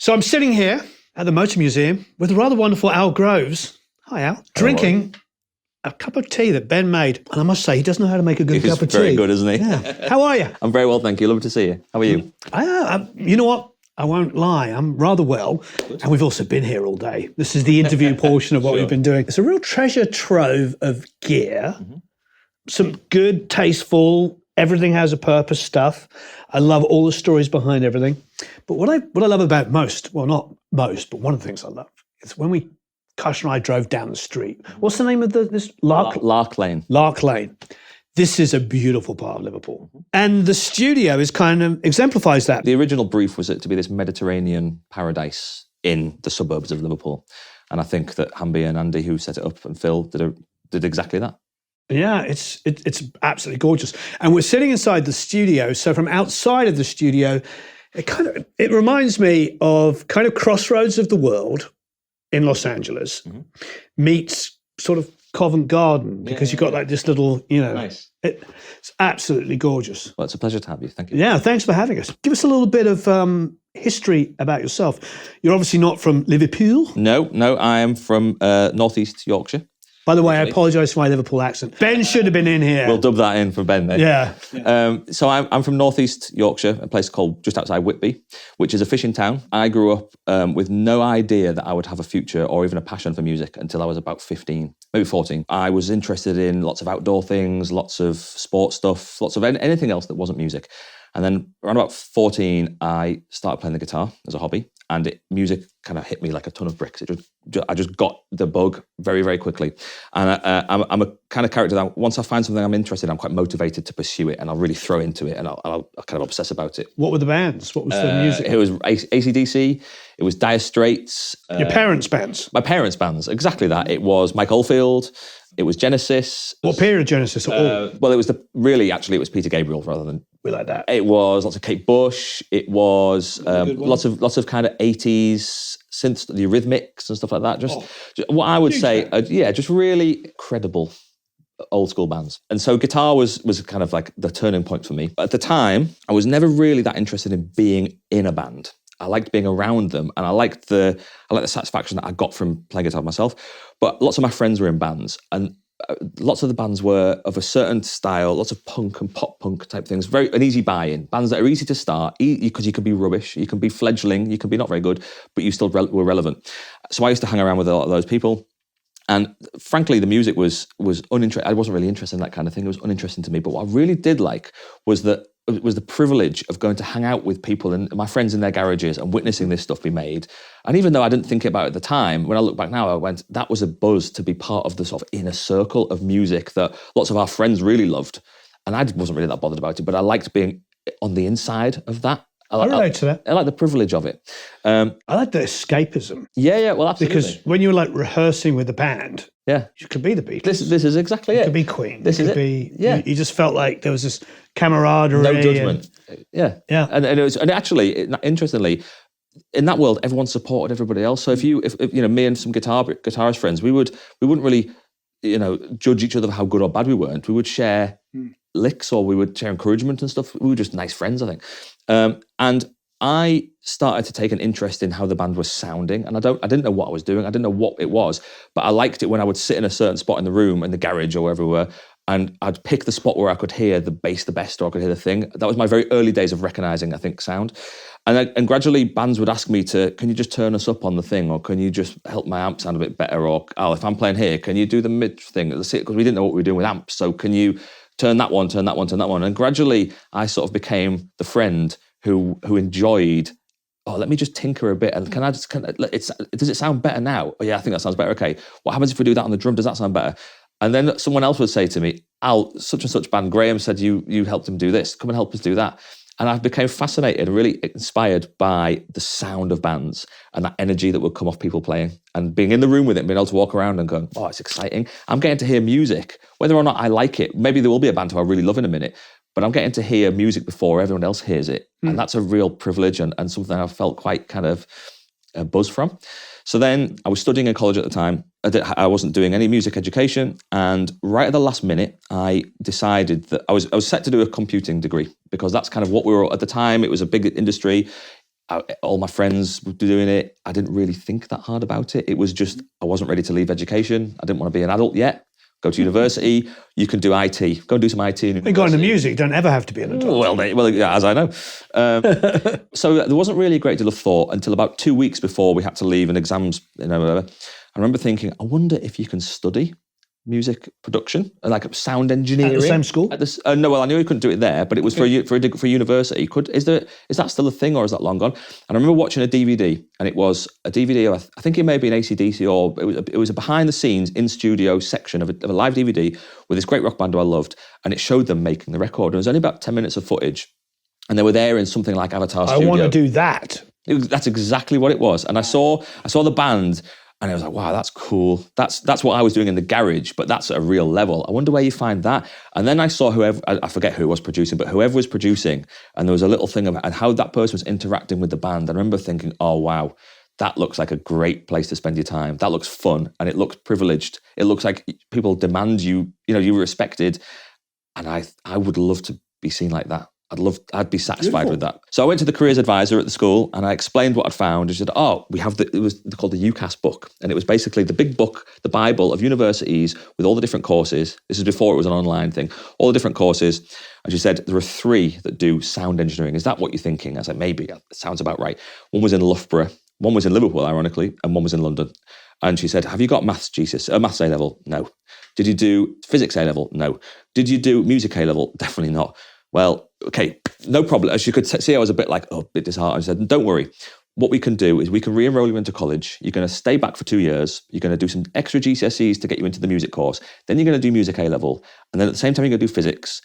So I'm sitting here at the Motor Museum with the rather wonderful Al Groves. Hi, Al. Drinking a cup of tea that Ben made. And I must say, he does know how to make a good cup of tea. He's very good, isn't he? Yeah. How are you? I'm very well, thank you. Lovely to see you. How are you? You know what? I won't lie. I'm rather well. Good. And we've also been here all day. This is the interview portion of what we've been doing. It's a real treasure trove of gear. Mm-hmm. Some good, tasteful, everything has a purpose stuff. I love all the stories behind everything. But what I love about most, well, not most, but one of the things I love is when Kash and I drove down the street. What's the name of this? Lark Lane. Lark Lane. This is a beautiful part of Liverpool. And the studio is kind of exemplifies that. The original brief was it to be this Mediterranean paradise in the suburbs of Liverpool. And I think that Hamby and Andy, who set it up, and Phil did exactly that. Yeah, it's absolutely gorgeous. And we're sitting inside the studio. So from outside of the studio, it reminds me of kind of crossroads of the world in Los Angeles meets sort of Covent Garden, because you've got like this little, nice. It's absolutely gorgeous. Well, it's a pleasure to have you. Thank you. Yeah, thanks for having us. Give us a little bit of history about yourself. You're obviously not from Liverpool. No, I am from northeast Yorkshire. By the way, I apologise for my Liverpool accent. Ben should have been in here. We'll dub that in for Ben then. Yeah. So I'm from northeast Yorkshire, a place called just outside Whitby, which is a fishing town. I grew up with no idea that I would have a future or even a passion for music until I was about 15, maybe 14. I was interested in lots of outdoor things, lots of sports stuff, lots of anything else that wasn't music. And then around about 14, I started playing the guitar as a hobby, and music kind of hit me like a ton of bricks. I just got the bug very, very quickly. And I'm a kind of character that once I find something I'm interested in, I'm quite motivated to pursue it, and I'll really throw into it, and I'll kind of obsess about it. What were the bands? What was the music? It was AC/DC, it was Dire Straits. Your parents' bands? My parents' bands, exactly that. It was Mike Oldfield. It was Genesis. What period of Genesis? Well, it was it was Peter Gabriel rather than. We like that. It was lots of Kate Bush. It was lots of kind of 80s synths, the Eurythmics and stuff like that. Just what I would say, just really credible old school bands. And so guitar was kind of like the turning point for me. But at the time, I was never really that interested in being in a band. I liked being around them, and I liked the satisfaction that I got from playing guitar myself. But lots of my friends were in bands, and lots of the bands were of a certain style, lots of punk and pop punk type things, an easy buy-in. Bands that are easy to start, because you can be rubbish, you can be fledgling, you can be not very good, but you still were relevant. So I used to hang around with a lot of those people. And frankly, the music was uninteresting. I wasn't really interested in that kind of thing. It was uninteresting to me. But what I really did like was the privilege of going to hang out with people and my friends in their garages and witnessing this stuff be made. And even though I didn't think about it at the time, when I look back now, I went, that was a buzz to be part of the sort of inner circle of music that lots of our friends really loved. And I wasn't really that bothered about it, but I liked being on the inside of that. I relate to that. I like the privilege of it. I like the escapism. Yeah, well, absolutely. Because when you were like rehearsing with the band, you could be the Beatles. This is exactly it. You could be Queen. This could be. Yeah. You just felt like there was this camaraderie. No judgment. Yeah. And actually, interestingly, in that world, everyone supported everybody else. So if me and some guitarist friends, we wouldn't really, judge each other for how good or bad we weren't. We would share licks, or we would share encouragement and stuff. We were just nice friends, I think. And I started to take an interest in how the band was sounding, and I didn't know what I was doing. I didn't know what it was, but I liked it when I would sit in a certain spot in the room, in the garage or wherever we were, and I'd pick the spot where I could hear the bass the best, or I could hear the thing. That was my very early days of recognizing, I think, sound. And gradually bands would ask me can you just turn us up on the thing, or can you just help my amp sound a bit better, or if I'm playing here, can you do the mid thing? Because we didn't know what we were doing with amps, so can you turn that one, turn that one, turn that one? And gradually I sort of became the friend who enjoyed, let me just tinker a bit, and does it sound better now? Oh yeah, I think that sounds better. Okay, what happens if we do that on the drum? Does that sound better? And then someone else would say to me, Al, such and such band, Graham said you helped him do this, come and help us do that. And I became fascinated and really inspired by the sound of bands and that energy that would come off people playing, and being in the room with it, being able to walk around and going, oh, it's exciting. I'm getting to hear music, whether or not I like it. Maybe there will be a band who I really love in a minute, but I'm getting to hear music before everyone else hears it. And that's a real privilege and something I felt quite kind of a buzz from. So then I was studying in college at the time. I wasn't doing any music education, and right at the last minute, I decided that I was set to do a computing degree, because that's kind of what we were at the time. It was a big industry. all my friends were doing it. I didn't really think that hard about it. It was just, I wasn't ready to leave education. I didn't want to be an adult yet. Go to university. You can do IT. Go and do some IT. You got into music. Don't ever have to be an adult. Well, yeah, as I know. So there wasn't really a great deal of thought until about 2 weeks before we had to leave and exams, whatever. I remember thinking, I wonder if you can study music production, like sound engineering. At the same school? No, well, I knew you couldn't do it there, but it was for a university. Is that still a thing, or is that long gone? And I remember watching a DVD, and it was a DVD of, I think it may be an AC/DC, or it was a behind the scenes in studio section of a live DVD with this great rock band who I loved, and it showed them making the record. And it was only about 10 minutes of footage, and they were there in something like Avatar Studio. I want to do that. That's exactly what it was. And I saw the band. And I was like, wow, that's cool. That's what I was doing in the garage, but that's at a real level. I wonder where you find that. And then I saw whoever, I forget who was producing, but whoever was producing, and there was a little thing about and how that person was interacting with the band. I remember thinking, oh, wow, that looks like a great place to spend your time. That looks fun, and it looks privileged. It looks like people demand you, you're respected. And I would love to be seen like that. I'd be satisfied with that. So I went to the careers advisor at the school and I explained what I'd found. And she said, we have it was called the UCAS book. And it was basically the big book, the Bible of universities with all the different courses. This is before it was an online thing, all the different courses. And she said, there are 3 that do sound engineering. Is that what you're thinking? I said, maybe, it sounds about right. One was in Loughborough, one was in Liverpool, ironically, and one was in London. And she said, have you got maths A level? No. Did you do physics A level? No. Did you do music A level? Definitely not. Well, okay, no problem. As you could see, I was a bit disheartened. I said, don't worry. What we can do is we can re-enroll you into college. You're going to stay back for 2 years. You're going to do some extra GCSEs to get you into the music course. Then you're going to do music A level. And then at the same time, you're going to do physics.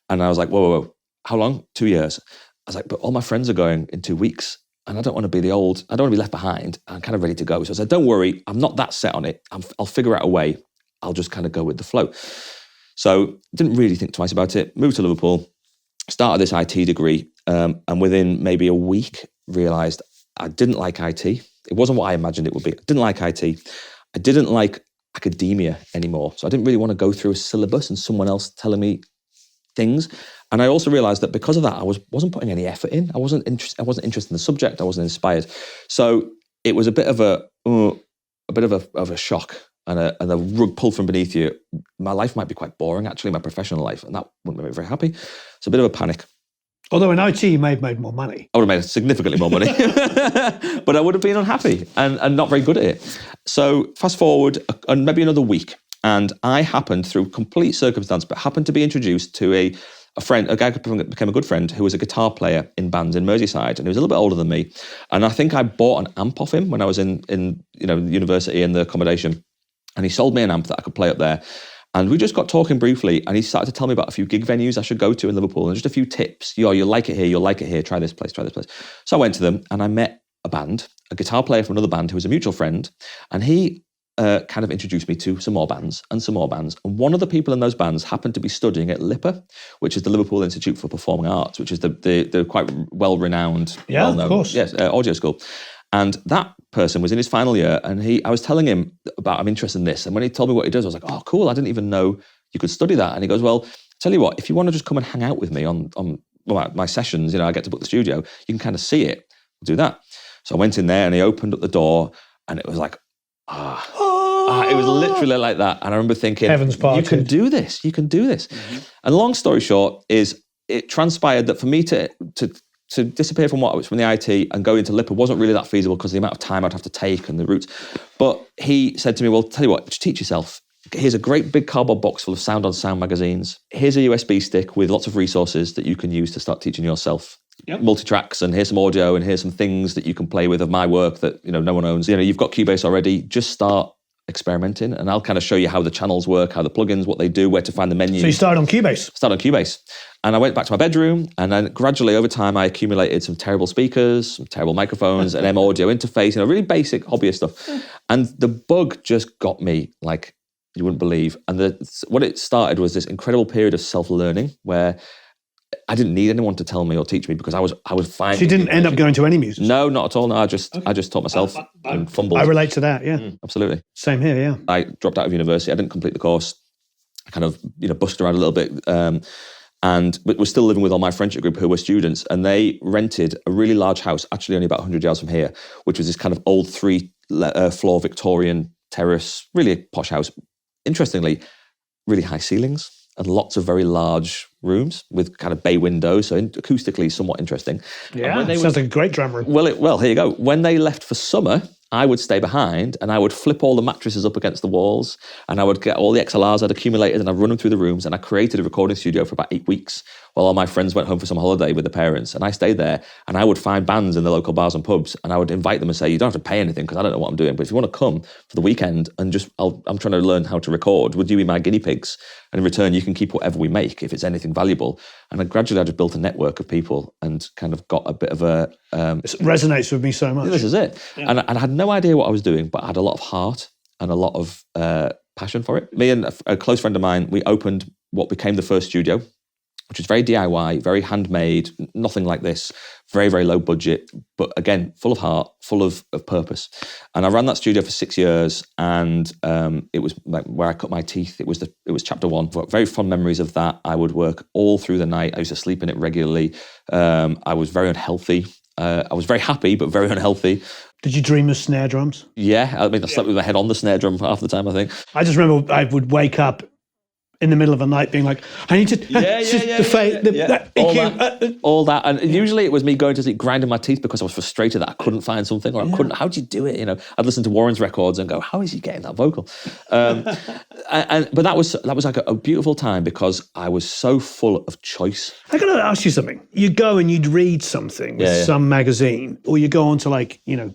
And I was like, whoa. How long? 2 years. I was like, but all my friends are going in 2 weeks. And I don't want to be I don't want to be left behind. I'm kind of ready to go. So I said, don't worry. I'm not that set on it. I'll figure out a way. I'll just kind of go with the flow. So didn't really think twice about it. Moved to Liverpool. Started this IT degree, and within maybe a week, realised I didn't like IT. It wasn't what I imagined it would be. I didn't like IT. I didn't like academia anymore. So I didn't really want to go through a syllabus and someone else telling me things. And I also realised that because of that, I wasn't putting any effort in. I wasn't interested in the subject. I wasn't inspired. So it was a bit of a shock. And a rug pulled from beneath you. My life might be quite boring, actually, my professional life, and that wouldn't make me very happy. So a bit of a panic. Although in IT, you may have made more money. I would have made significantly more money. But I would have been unhappy and not very good at it. So fast forward, and maybe another week, and I happened, through complete circumstance, but happened to be introduced to a guy who became a good friend who was a guitar player in bands in Merseyside, and he was a little bit older than me. And I think I bought an amp off him when I was in university in the accommodation. And he sold me an amp that I could play up there. And we just got talking briefly, and he started to tell me about a few gig venues I should go to in Liverpool and just a few tips. You'll like it here, try this place. So I went to them and I met a guitar player from another band who was a mutual friend. And he kind of introduced me to some more bands. And one of the people in those bands happened to be studying at LIPA, which is the Liverpool Institute for Performing Arts, which is the quite well-renowned, well-known, of course. Yes, audio school. And that person was in his final year, and I was telling him about, I'm interested in this. And when he told me what he does, I was like, oh, cool, I didn't even know you could study that. And he goes, well, tell you what, if you want to just come and hang out with me on my sessions, I get to book the studio, you can kind of see it. We'll do that. So I went in there and he opened up the door, and it was like, it was literally like that. And I remember thinking, heaven's parted. You can do this. Mm-hmm. And long story short is it transpired that for me to disappear from from the IT and go into LIPA wasn't really that feasible because of the amount of time I'd have to take and the routes. But he said to me, well, tell you what, just teach yourself. Here's a great big cardboard box full of Sound on Sound magazines. Here's a USB stick with lots of resources that you can use to start teaching yourself. Yep. Multi-tracks, and here's some audio, and here's some things that you can play with of my work that no one owns. You've got Cubase already. Just start experimenting, and I'll kind of show you how the channels work, how the plugins, what they do, where to find the menus. So you started on Cubase? And I went back to my bedroom, and then gradually over time I accumulated some terrible speakers, some terrible microphones, an M audio interface, really basic hobbyist stuff. And the bug just got me like you wouldn't believe. And what it started was this incredible period of self-learning where I didn't need anyone to tell me or teach me because I was fine. So you didn't end up going to any music? No, not at all. No, I just taught myself and fumbled. I relate to that, yeah. Absolutely. Same here, yeah. I dropped out of university. I didn't complete the course. I kind of, busted around a little bit. And we're still living with all my friendship group who were students, and they rented a really large house, actually only about 100 yards from here, which was this kind of old three-floor Victorian terrace, really a posh house. Interestingly, really high ceilings and lots of very large rooms with kind of bay windows, so acoustically somewhat interesting. Yeah, sounds like a great drum room. Well, here you go. When they left for summer, I would stay behind and I would flip all the mattresses up against the walls and I would get all the XLRs I'd accumulated and I'd run them through the rooms, and I created a recording studio for about 8 weeks while all my friends went home for some holiday with their parents. And I stayed there and I would find bands in the local bars and pubs and I would invite them and say, you don't have to pay anything because I don't know what I'm doing, but if you want to come for the weekend and I'm trying to learn how to record, would you be my guinea pigs? And in return, you can keep whatever we make if it's anything valuable. And then gradually I just built a network of people and kind of got a bit of a... It resonates with me so much. This is it. Yeah. And I had no idea what I was doing, but I had a lot of heart and a lot of passion for it. Me and a close friend of mine, we opened what became the first studio, which was very DIY, very handmade, nothing like this, very, very low budget, but again, full of heart, full of purpose. And I ran that studio for 6 years, and it was like where I cut my teeth. It was chapter one. Very fond memories of that. I would work all through the night. I used to sleep in it regularly. I was very unhealthy. I was very happy, but very unhealthy. Did you dream of snare drums? Yeah, I mean, I slept with my head on the snare drum half the time, I think. I just remember I would wake up in the middle of the night being like, I need to... All that. And usually it was me going to sleep, grinding my teeth because I was frustrated that I couldn't find something, or I couldn't, how'd you do it? You know, I'd listen to Warren's records and go, how is he getting that vocal? But that was like a beautiful time because I was so full of choice. I got to ask you something. You go and you'd read something with some magazine, or you go onto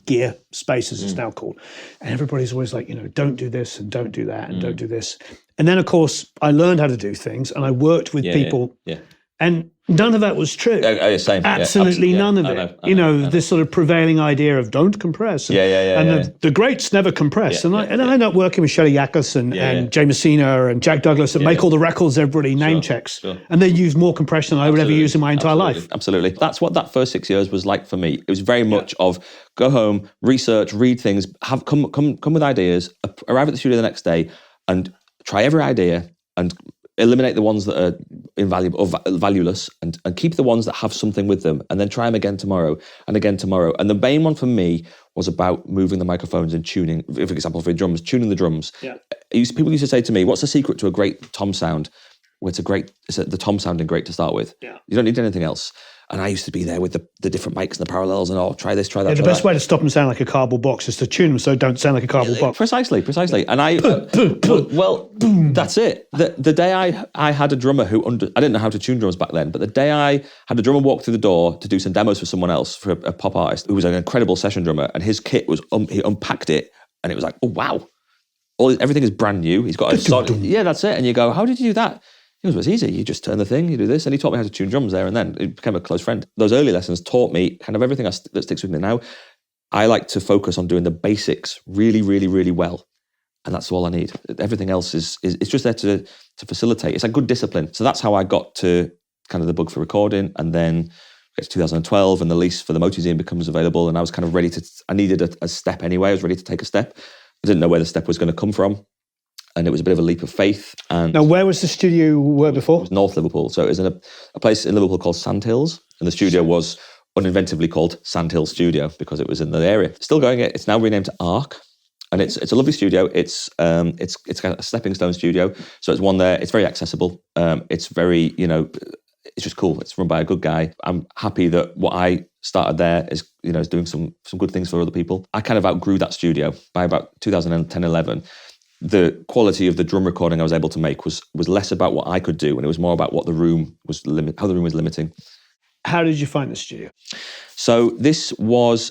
Gear Space, as it's now called, and everybody's always like, don't do this and don't do that and don't do this. And then, of course, I learned how to do things and I worked with people. Yeah. And none of that was true. Same. Absolutely none of it. I know. This sort of prevailing idea of don't compress. And the greats never compress. I ended up working with Shelley Yakus and Jay Messina and Jack Douglas that make all the records everybody name checks. Sure. And they use more compression than I would ever use in my entire life. Absolutely. That's what that first 6 years was like for me. It was very much of go home, research, read things, come with ideas, arrive at the studio the next day and try every idea and eliminate the ones that are invaluable or valueless and keep the ones that have something with them, and then try them again tomorrow and again tomorrow. And the main one for me was about moving the microphones and tuning, for example, for drums, tuning the drums. Yeah. People used to say to me, what's the secret to a great tom sound? Well, it's the tom sounding great to start with. Yeah. You don't need anything else. And I used to be there with the different mics and the parallels and try this, try that. The best way to stop them sound like a cardboard box is to tune them so don't sound like a cardboard box. Precisely. And that's it. The day I had a drummer who I didn't know how to tune drums back then, but the day I had a drummer walk through the door to do some demos for someone else, for a pop artist who was an incredible session drummer, and his kit was he unpacked it and it was like, oh wow, everything is brand new. He's got that's it. And you go, how did you do that? It was easy. You just turn the thing, you do this. And he taught me how to tune drums there and then. It became a close friend. Those early lessons taught me kind of everything that sticks with me now. I like to focus on doing the basics really, really, really well. And that's all I need. Everything else is just there to facilitate. It's a good discipline. So that's how I got to kind of the bug for recording. And then it's 2012 and the lease for the Motozine becomes available. And I was kind of I needed a step anyway. I was ready to take a step. I didn't know where the step was going to come from. And it was a bit of a leap of faith. And now, where was the studio you were before? It was North Liverpool. So it was in a place in Liverpool called Sandhills. And the studio was uninventively called Sandhill Studio because it was in the area. Still going. It's now renamed to Arc. And it's a lovely studio. It's kind of a stepping stone studio. So it's one there. It's very accessible. It's very, it's just cool. It's run by a good guy. I'm happy that what I started there is doing some good things for other people. I kind of outgrew that studio by about 2010, 11. The quality of the drum recording I was able to make was less about what I could do, and it was more about what the room was how the room was limiting. How did you find the studio? So this was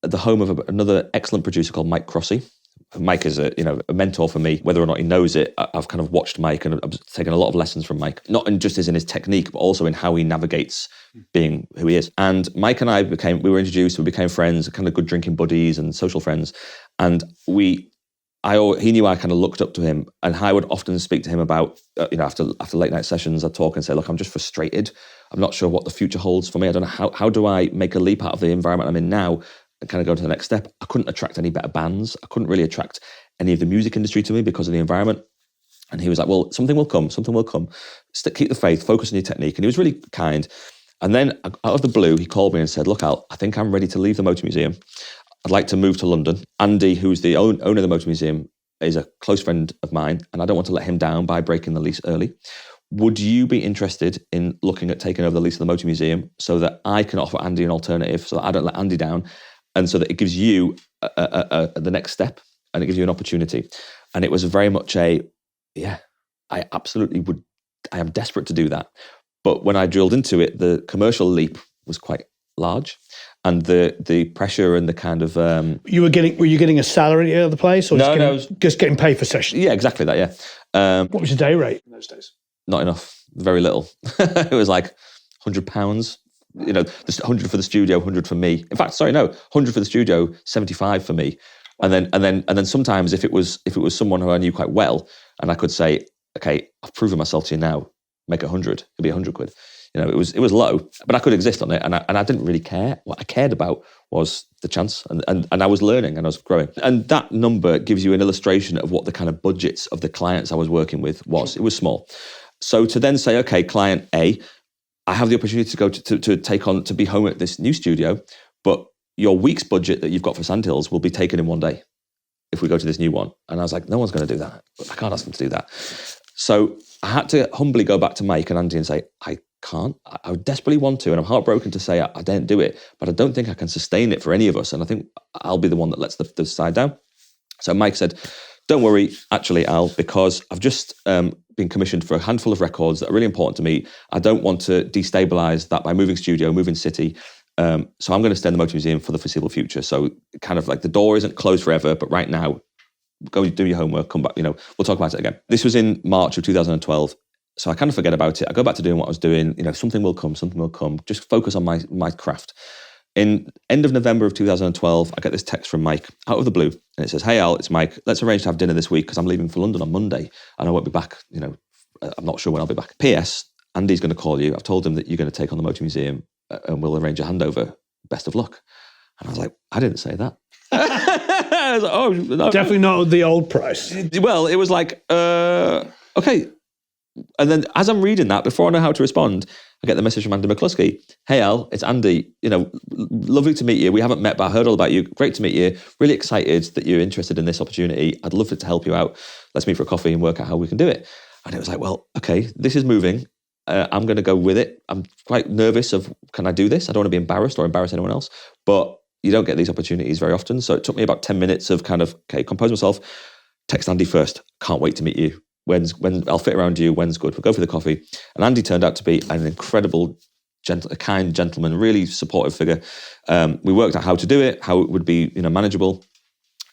the home of another excellent producer called Mike Crossy. Mike is a mentor for me. Whether or not he knows it, I've kind of watched Mike and I've taken a lot of lessons from Mike, not just in his technique, but also in how he navigates being who he is. And Mike and I we were introduced, we became friends, kind of good drinking buddies and social friends. And he knew I kind of looked up to him, and I would often speak to him about, after late night sessions, I'd talk and say, look, I'm just frustrated. I'm not sure what the future holds for me. I don't know how do I make a leap out of the environment I'm in now and kind of go to the next step. I couldn't attract any better bands. I couldn't really attract any of the music industry to me because of the environment. And he was like, well, something will come. Keep the faith, focus on your technique. And he was really kind. And then out of the blue, he called me and said, look, Al, I think I'm ready to leave the Motor Museum. I'd like to move to London. Andy, who's the owner of the Motor Museum, is a close friend of mine, and I don't want to let him down by breaking the lease early. Would you be interested in looking at taking over the lease of the Motor Museum so that I can offer Andy an alternative, so that I don't let Andy down, and so that it gives you the next step, and it gives you an opportunity? And it was very much I absolutely would. I am desperate to do that. But when I drilled into it, the commercial leap was quite large. And the pressure and the kind of were you getting a salary at the place, or just getting paid for sessions? Yeah, exactly that. Yeah. What was your day rate in those days? Not enough. Very little. It was like £100. 100 for the studio, 100 for me. In fact, 100 for the studio, 75 for me. And then sometimes if it was someone who I knew quite well, and I could say, okay, I've proven myself to you now, make 100. It'd be £100. It was low, but I could exist on it, and I didn't really care. What I cared about was the chance, and I was learning and I was growing. And that number gives you an illustration of what the kind of budgets of the clients I was working with was. It was small. So to then say, okay, client A, I have the opportunity to go to be home at this new studio, but your week's budget that you've got for Sandhills will be taken in one day if we go to this new one. And I was like, no one's going to do that. I can't ask them to do that. So I had to humbly go back to Mike and Andy and say, I can't. I desperately want to, and I'm heartbroken to say I didn't do it, but I don't think I can sustain it for any of us, and I think I'll be the one that lets the side down. So Mike said, don't worry, actually, Al, because I've just been commissioned for a handful of records that are really important to me. I don't want to destabilise that by moving studio, moving city. So I'm going to stay in the Motor Museum for the foreseeable future. So kind of like the door isn't closed forever, but right now, go do your homework, come back, we'll talk about it again. This was in March of 2012. So I kind of forget about it. I go back to doing what I was doing. Something will come. Just focus on my craft. In end of November of 2012, I get this text from Mike out of the blue. And it says, hey, Al, it's Mike. Let's arrange to have dinner this week because I'm leaving for London on Monday. And I won't be back. I'm not sure when I'll be back. P.S. Andy's going to call you. I've told him that you're going to take on the Motor Museum and we'll arrange a handover. Best of luck. And I was like, I didn't say that. I was like, oh, no. Definitely not the old price. Well, it was like, okay. And then as I'm reading that, before I know how to respond, I get the message from Andy McCluskey. Hey, Al, it's Andy. Lovely to meet you. We haven't met, but I heard all about you. Great to meet you. Really excited that you're interested in this opportunity. I'd love to help you out. Let's meet for a coffee and work out how we can do it. And it was like, well, okay, this is moving. I'm going to go with it. I'm quite nervous of, can I do this? I don't want to be embarrassed or embarrass anyone else. But you don't get these opportunities very often. So it took me about 10 minutes of kind of, okay, compose myself, text Andy first. Can't wait to meet you. When I'll fit around you, when's good? We'll go for the coffee. And Andy turned out to be an incredible, kind gentleman, really supportive figure. We worked out how to do it, how it would be manageable.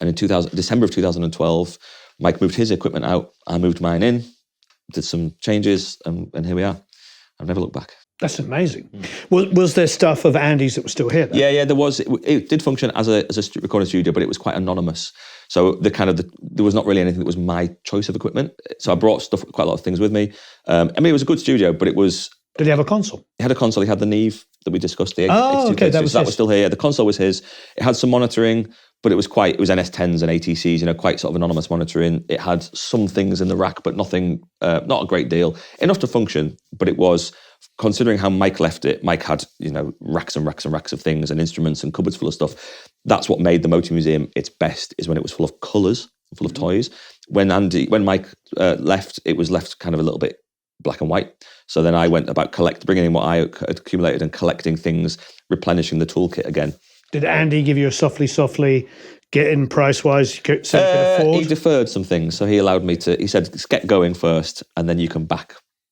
And in December of 2012, Mike moved his equipment out. I moved mine in, did some changes, and here we are. I've never looked back. That's amazing. Was there stuff of Andy's that was still here? Yeah, there was. It did function as a recording studio, but it was quite anonymous. So there was not really anything that was my choice of equipment. So I brought quite a lot of things with me. It was a good studio, but it was. Did he have a console? He had a console. He had the Neve that we discussed. The okay, that was still here. The console was his. It had some monitoring, but it was NS10s and ATCs. Quite sort of anonymous monitoring. It had some things in the rack, but nothing. Not a great deal. Enough to function, but it was. Considering how Mike left it, Mike had, racks and racks and racks of things and instruments and cupboards full of stuff. That's what made the Motor Museum its best, is when it was full of colours, full of toys. When Mike left, it was left kind of a little bit black and white. So then I went about bringing in what I had accumulated and collecting things, replenishing the toolkit again. Did Andy give you a softly get in price-wise so you could afford? He deferred some things. So he allowed me he said, get going first and then you can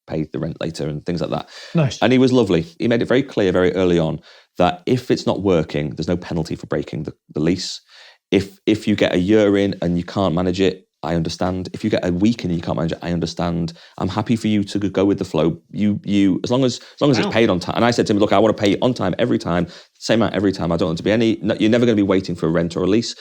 pay the rent later and things like that. Nice. And he was lovely. He made it very clear very early on that if it's not working, there's no penalty for breaking the lease. If you get a year in and you can't manage it, I understand. If you get a week in and you can't manage it, I understand. I'm happy for you to go with the flow. You as long as it's paid on time. And I said to him, look, I want to pay on time every time, same amount every time. I don't want to be you're never going to be waiting for a rent or a lease.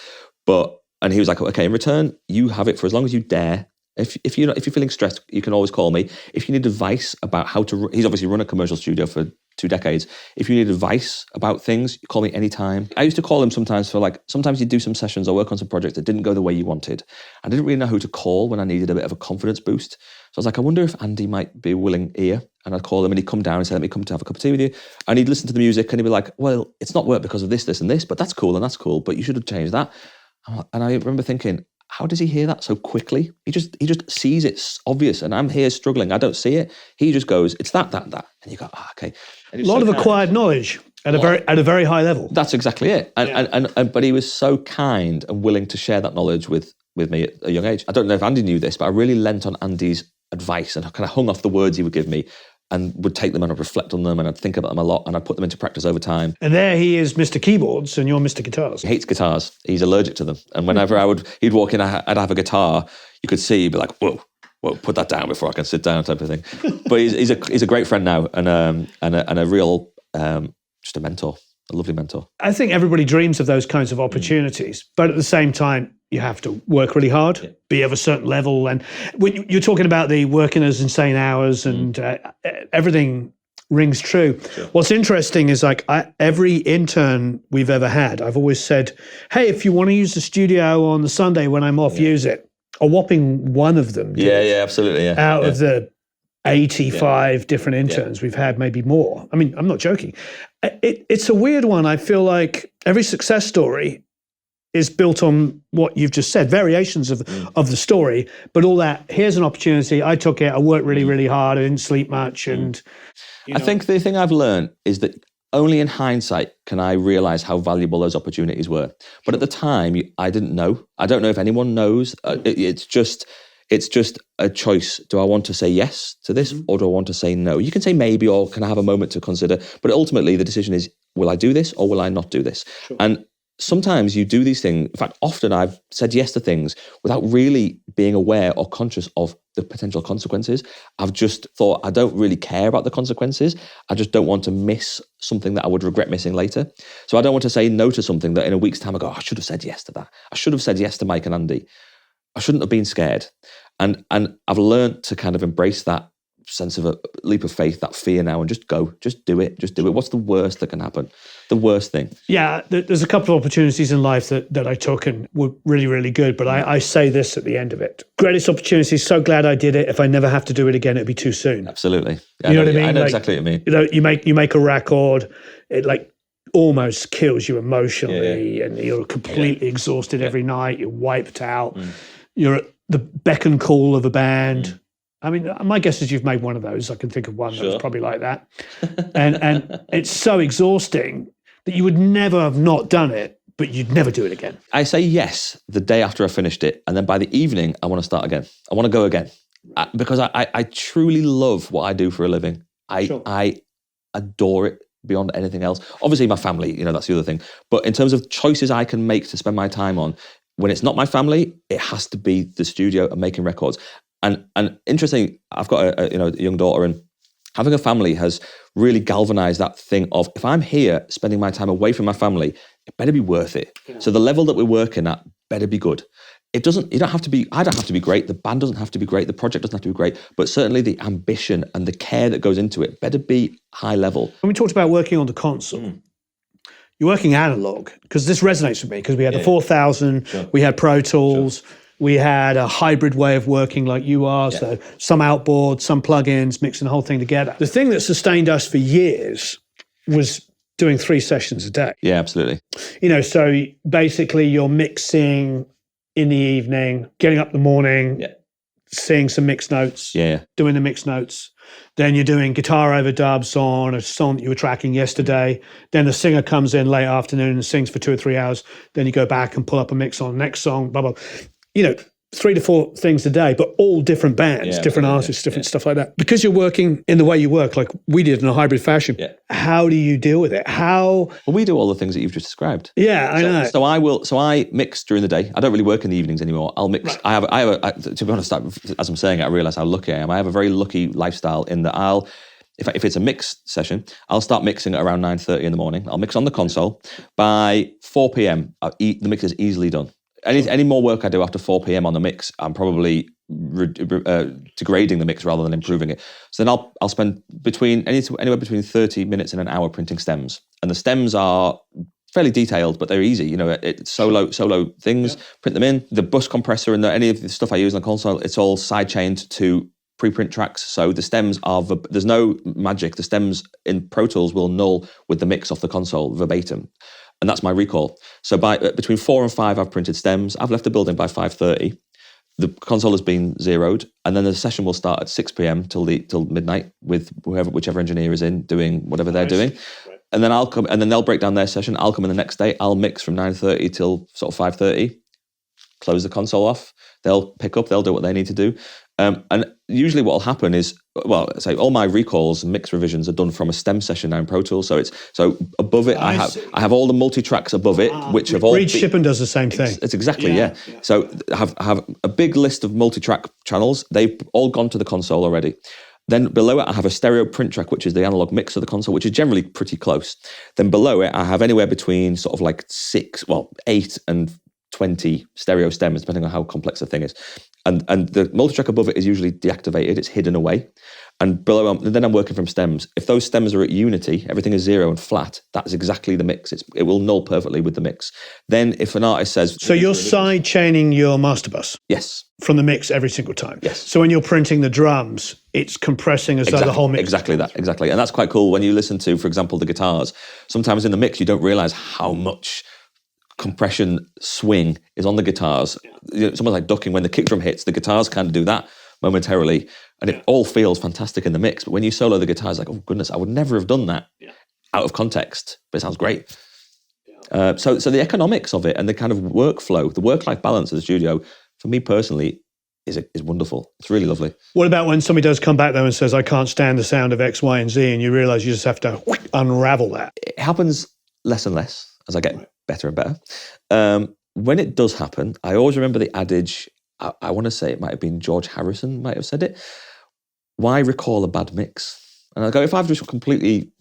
And he was like, okay, in return, you have it for as long as you dare. If you're feeling stressed, you can always call me. If you need advice about how to, he's obviously run a commercial studio for 2 decades. If you need advice about things, you call me anytime. I used to call him sometimes sometimes you do some sessions or work on some projects that didn't go the way you wanted. I didn't really know who to call when I needed a bit of a confidence boost. So I was like, I wonder if Andy might be a willing ear. And I'd call him and he'd come down and say, let me come to have a cup of tea with you. And he'd listen to the music and he'd be like, well, it's not worked because of this, this and this, but that's cool and that's cool, but you should have changed that. And I remember thinking, how does he hear that so quickly? He just sees it's obvious, and I'm here struggling. I don't see it. He just goes, it's that, and you go, okay. A lot of acquired knowledge at a very high level. That's exactly it. And but he was so kind and willing to share that knowledge with me at a young age. I don't know if Andy knew this, but I really lent on Andy's advice and kind of hung off the words he would give me, and would take them and I'd reflect on them and I'd think about them a lot and I'd put them into practice over time. And there he is, Mr. Keyboards, and you're Mr. Guitars. He hates guitars. He's allergic to them. And whenever he'd walk in, I'd have a guitar, you could see, he'd be like, whoa, put that down before I can sit down, type of thing. But he's a great friend now and a real, just a mentor, a lovely mentor. I think everybody dreams of those kinds of opportunities, but at the same time, you have to work really hard, be of a certain level. And when you're talking about the working as insane hours and everything rings true. Sure. What's interesting is every intern we've ever had, I've always said, hey, if you want to use the studio on the Sunday when I'm off, use it. A whopping one of them did. Yeah, absolutely. Yeah. Out of the 85 different interns we've had, maybe more. I mean, I'm not joking. It's a weird one. I feel like every success story is built on what you've just said, variations of the story, but all that, here's an opportunity, I took it, I worked really, really hard, I didn't sleep much. And I think the thing I've learned is that only in hindsight can I realize how valuable those opportunities were. But at the time, I didn't know. I don't know if anyone knows. It's just a choice. Do I want to say yes to this or do I want to say no? You can say maybe or can I have a moment to consider, but ultimately the decision is, will I do this or will I not do this? Sure. And sometimes you do these things. In fact, often I've said yes to things without really being aware or conscious of the potential consequences. I've just thought, I don't really care about the consequences. I just don't want to miss something that I would regret missing later. So I don't want to say no to something that in a week's time I go, I should have said yes to that. I should have said yes to Mike and Andy. I shouldn't have been scared. And I've learned to kind of embrace that sense of a leap of faith, that fear now, and just do it. What's the worst that can happen? The worst thing. Yeah, there's a couple of opportunities in life that I took and were really, really good, but I say this at the end of it. Greatest opportunity, so glad I did it. If I never have to do it again, it'd be too soon. Absolutely. You know what I mean? I know exactly what you mean. You make a record, it almost kills you emotionally and you're completely exhausted every night, you're wiped out, you're at the beck and call of a band. I mean, my guess is you've made one of those. I can think of one that was probably like that. And it's so exhausting that you would never have not done it, but you'd never do it again. I say yes the day after I finished it. And then by the evening, I want to start again. I want to go again. Because I truly love what I do for a living. I adore it beyond anything else. Obviously, my family, that's the other thing. But in terms of choices I can make to spend my time on, when it's not my family, it has to be the studio and making records. And interesting, I've got a young daughter, and having a family has really galvanized that thing of, if I'm here spending my time away from my family, it better be worth it. Yeah. So the level that we're working at better be good. I don't have to be great. The band doesn't have to be great. The project doesn't have to be great, but certainly the ambition and the care that goes into it better be high level. When we talked about working on the console, you're working analog, because this resonates with me, because we had the 4000, we had Pro Tools, we had a hybrid way of working like you are, so some outboard, some plugins, mixing the whole thing together. The thing that sustained us for years was doing 3 sessions a day. Yeah, absolutely. So basically you're mixing in the evening, getting up in the morning, seeing some mix notes, doing the mix notes. Then you're doing guitar overdubs on a song that you were tracking yesterday. Then the singer comes in late afternoon and sings for 2 or 3 hours. Then you go back and pull up a mix on the next song, blah, blah. 3 to 4 things a day, but all different bands, different artists, different stuff like that. Because you're working in the way you work, like we did in a hybrid fashion, how do you deal with it? Well, we do all the things that you've just described. Yeah, I know. So I mix during the day. I don't really work in the evenings anymore. I'll mix. Right. To be honest, as I'm saying it, I realize how lucky I am. I have a very lucky lifestyle in that if it's a mix session, I'll start mixing at around 9:30 in the morning. I'll mix on the console. By 4 p.m., the mix is easily done. Any more work I do after 4 p.m. on the mix, I'm probably degrading the mix rather than improving it. So then I'll spend anywhere between 30 minutes and an hour printing stems, and the stems are fairly detailed, but they're easy. It's solo things. Yeah. Print them in. The bus compressor and any of the stuff I use on the console, it's all side chained to preprint tracks. So the stems there's no magic. The stems in Pro Tools will null with the mix off the console verbatim. And that's my recall. So between 4 and 5, I've printed stems. I've left the building by 5:30. The console has been zeroed, and then the session will start at 6 p.m. till midnight with whichever engineer is in doing whatever they're doing. Right. And then I'll come, and then they'll break down their session. I'll come in the next day. I'll mix from 9:30 till sort of 5:30. Close the console off. They'll pick up. They'll do what they need to do. And usually what will happen is, say all my recalls and mix revisions are done from a stem session now in Pro Tools. So above it, I have all the multi-tracks above it, which have all... Reed Shippen does the same thing. It's exactly, yeah. So I have a big list of multi-track channels. They've all gone to the console already. Then below it, I have a stereo print track, which is the analog mix of the console, which is generally pretty close. Then below it, I have anywhere between sort of like 8 and 20 stereo stems, depending on how complex the thing is. And the multi-track above it is usually deactivated, it's hidden away. And below, then I'm working from stems. If those stems are at unity, everything is 0 and flat, that's exactly the mix. It will null perfectly with the mix. Then if an artist says... So you're side chaining your master bus? Yes. From the mix every single time? Yes. So when you're printing the drums, it's compressing as though the whole mix... Exactly that. And that's quite cool when you listen to, for example, the guitars. Sometimes in the mix, you don't realise how much compression swing is on the guitars. Someone like ducking, when the kick drum hits, the guitars kind of do that momentarily, and it all feels fantastic in the mix. But when you solo the guitars, like, oh goodness, I would never have done that out of context, but it sounds great. So the economics of it and the kind of workflow, the work-life balance of the studio, for me personally, is wonderful. It's really lovely. What about when somebody does come back though and says, I can't stand the sound of X, Y, and Z, and you realise you just have to unravel that? It happens less and less as I get better and better. When it does happen, I always remember the adage, I want to say it might have been George Harrison might have said it, why recall a bad mix? And I go, if I've just completely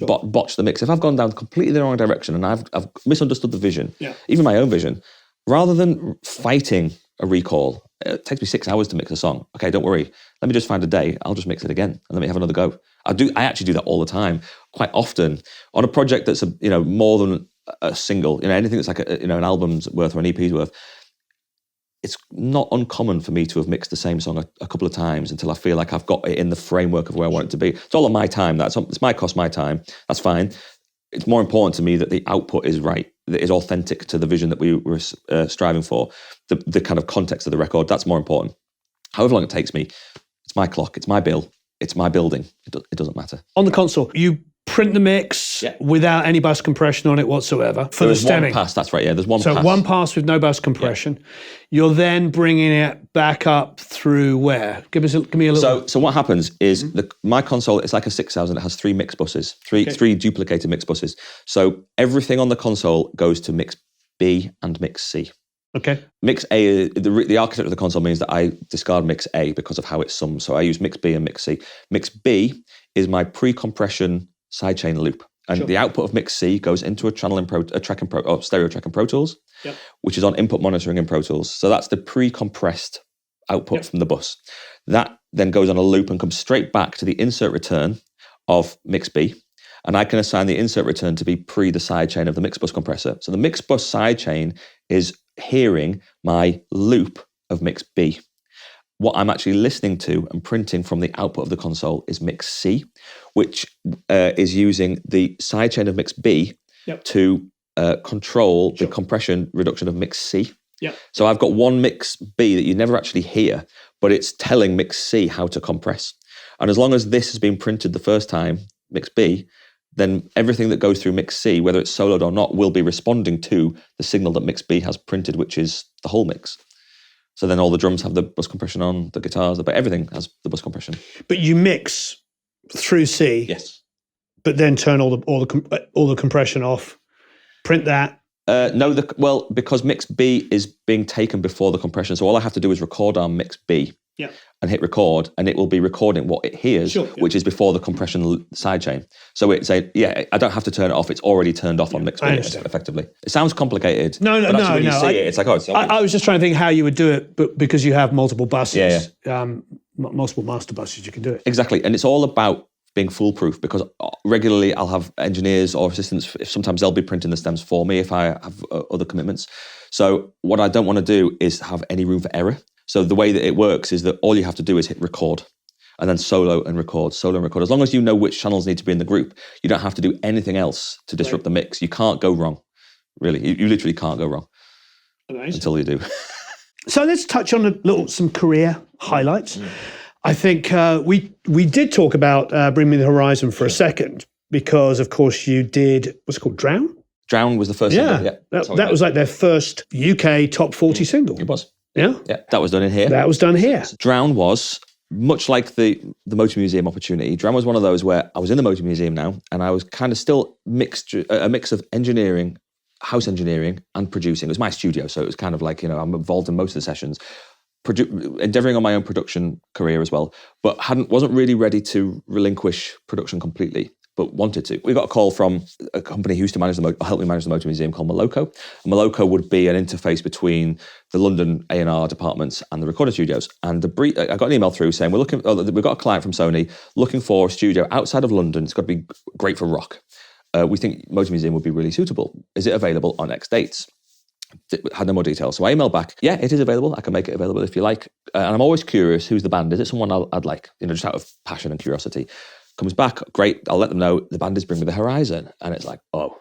botched the mix, if I've gone down completely the wrong direction and I've misunderstood the vision, even my own vision, rather than fighting a recall, it takes me 6 hours to mix a song. Okay, don't worry. Let me just find a day. I'll just mix it again and let me have another go. I actually do that all the time. Quite often on a project that's more than a single, anything that's like an album's worth or an EP's worth. It's not uncommon for me to have mixed the same song a couple of times until I feel like I've got it in the framework of where I want it to be. It's all on my time. It's my cost, my time. That's fine. It's more important to me that the output is right, that is authentic to the vision that we were striving for, the kind of context of the record. That's more important. However long it takes me, it's my clock, it's my bill, it's my building. It doesn't matter. On the console, you print the mix without any bus compression on it whatsoever for the stemming. One pass, that's right, there's one pass. So one pass with no bus compression. Yeah. You're then bringing it back up through where? Give me a little... So what happens is my console, it's like a 6000, it has 3 mix buses, three duplicated mix buses. So everything on the console goes to mix B and mix C. Okay. Mix A, the architecture of the console means that I discard mix A because of how it sums. So I use mix B and mix C. Mix B is my pre-compression sidechain loop. And the output of mix C goes into a channel in stereo track in Pro Tools, which is on input monitoring in Pro Tools. So that's the pre-compressed output from the bus. That then goes on a loop and comes straight back to the insert return of mix B. And I can assign the insert return to be the sidechain of the mix bus compressor. So the mix bus sidechain is hearing my loop of mix B. What I'm actually listening to and printing from the output of the console is mix C, which is using the sidechain of mix B to control the compression reduction of mix C. So I've got one mix B that you never actually hear, but it's telling mix C how to compress. And as long as this has been printed the first time, mix B, then everything that goes through mix C, whether it's soloed or not, will be responding to the signal that mix B has printed, which is the whole mix. So then all the drums have the bus compression on, the guitars, but everything has the bus compression. But you mix through C. Yes. But then turn all the compression off. Print that. Because mix B is being taken before the compression. So all I have to do is record on mix B. and hit record, and it will be recording what it hears, which is before the compression sidechain. So it's I don't have to turn it off. It's already turned off on mixed video, effectively. It sounds complicated. No. When you see it, it's like, oh, it's obvious. I was just trying to think how you would do it, but because you have multiple buses, multiple master buses, you can do it. Exactly. And it's all about being foolproof, because regularly I'll have engineers or assistants, sometimes they'll be printing the stems for me if I have other commitments. So what I don't want to do is have any room for error. So the way that it works is that all you have to do is hit record and then solo and record. As long as you know which channels need to be in the group, you don't have to do anything else to disrupt the mix. You can't go wrong. Really, you literally can't go wrong. Amazing. Until you do. So let's touch on some career highlights. I think we did talk about Bring Me the Horizon for a second, because of course you did, what's it called, Drown? Drown was the first single. Yeah. That was like their first UK top 40 single. It was. Yeah? Yeah, that was done in here. That was done here. Drown was, much like the Motor Museum opportunity, Drown was one of those where I was in the Motor Museum now, and I was kind of still a mix of engineering, house engineering, and producing. It was my studio, so it was kind of like, I'm involved in most of the sessions, endeavouring on my own production career as well, but wasn't really ready to relinquish production completely, but wanted to. We got a call from a company who used to help me manage the Motor Museum, called Moloko. And Moloko would be an interface between the London A&R departments and the recording studios. And I got an email through saying, we've got a client from Sony looking for a studio outside of London. It's got to be great for rock. We think Motor Museum would be really suitable. Is it available on X dates? Had no more details. So I emailed back, yeah, it is available. I can make it available if you like. And I'm always curious, who's the band? Is it someone I'd like? Just out of passion and curiosity. Comes back, great, I'll let them know. The band is Bring Me the Horizon. And it's like, oh,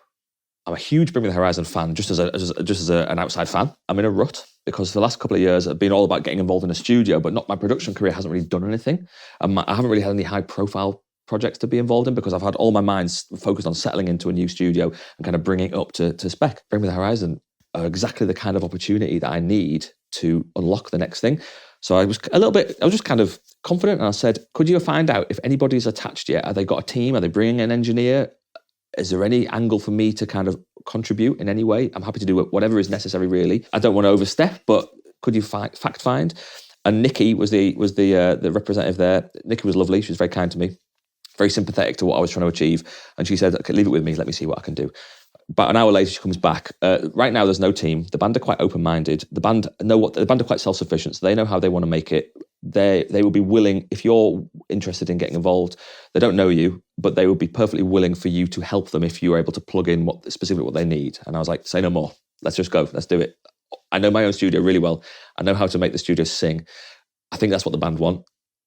I'm a huge Bring Me the Horizon fan, just as an outside fan. I'm in a rut, because for the last couple of years, I've been all about getting involved in a studio, but my production career hasn't really done anything. I haven't really had any high profile projects to be involved in, because I've had all my mind focused on settling into a new studio and kind of bringing it up to spec. Bring Me the Horizon are exactly the kind of opportunity that I need to unlock the next thing. So I was just kind of confident, and I said, could you find out if anybody's attached yet? Have they got a team? Are they bringing an engineer? Is there any angle for me to kind of contribute in any way? I'm happy to do whatever is necessary, really. I don't want to overstep, but could you fact find? And Nikki was the representative there. Nikki was lovely. She was very kind to me, very sympathetic to what I was trying to achieve. And she said, okay, leave it with me. Let me see what I can do. About an hour later, she comes back. Right now, there's no team. The band are quite open-minded. The band are quite self-sufficient, so they know how they want to make it. They will be willing, if you're interested in getting involved, they don't know you, but they will be perfectly willing for you to help them if you're able to plug in specifically what they need. And I was like, say no more. Let's just go. Let's do it. I know my own studio really well. I know how to make the studio sing. I think that's what the band want.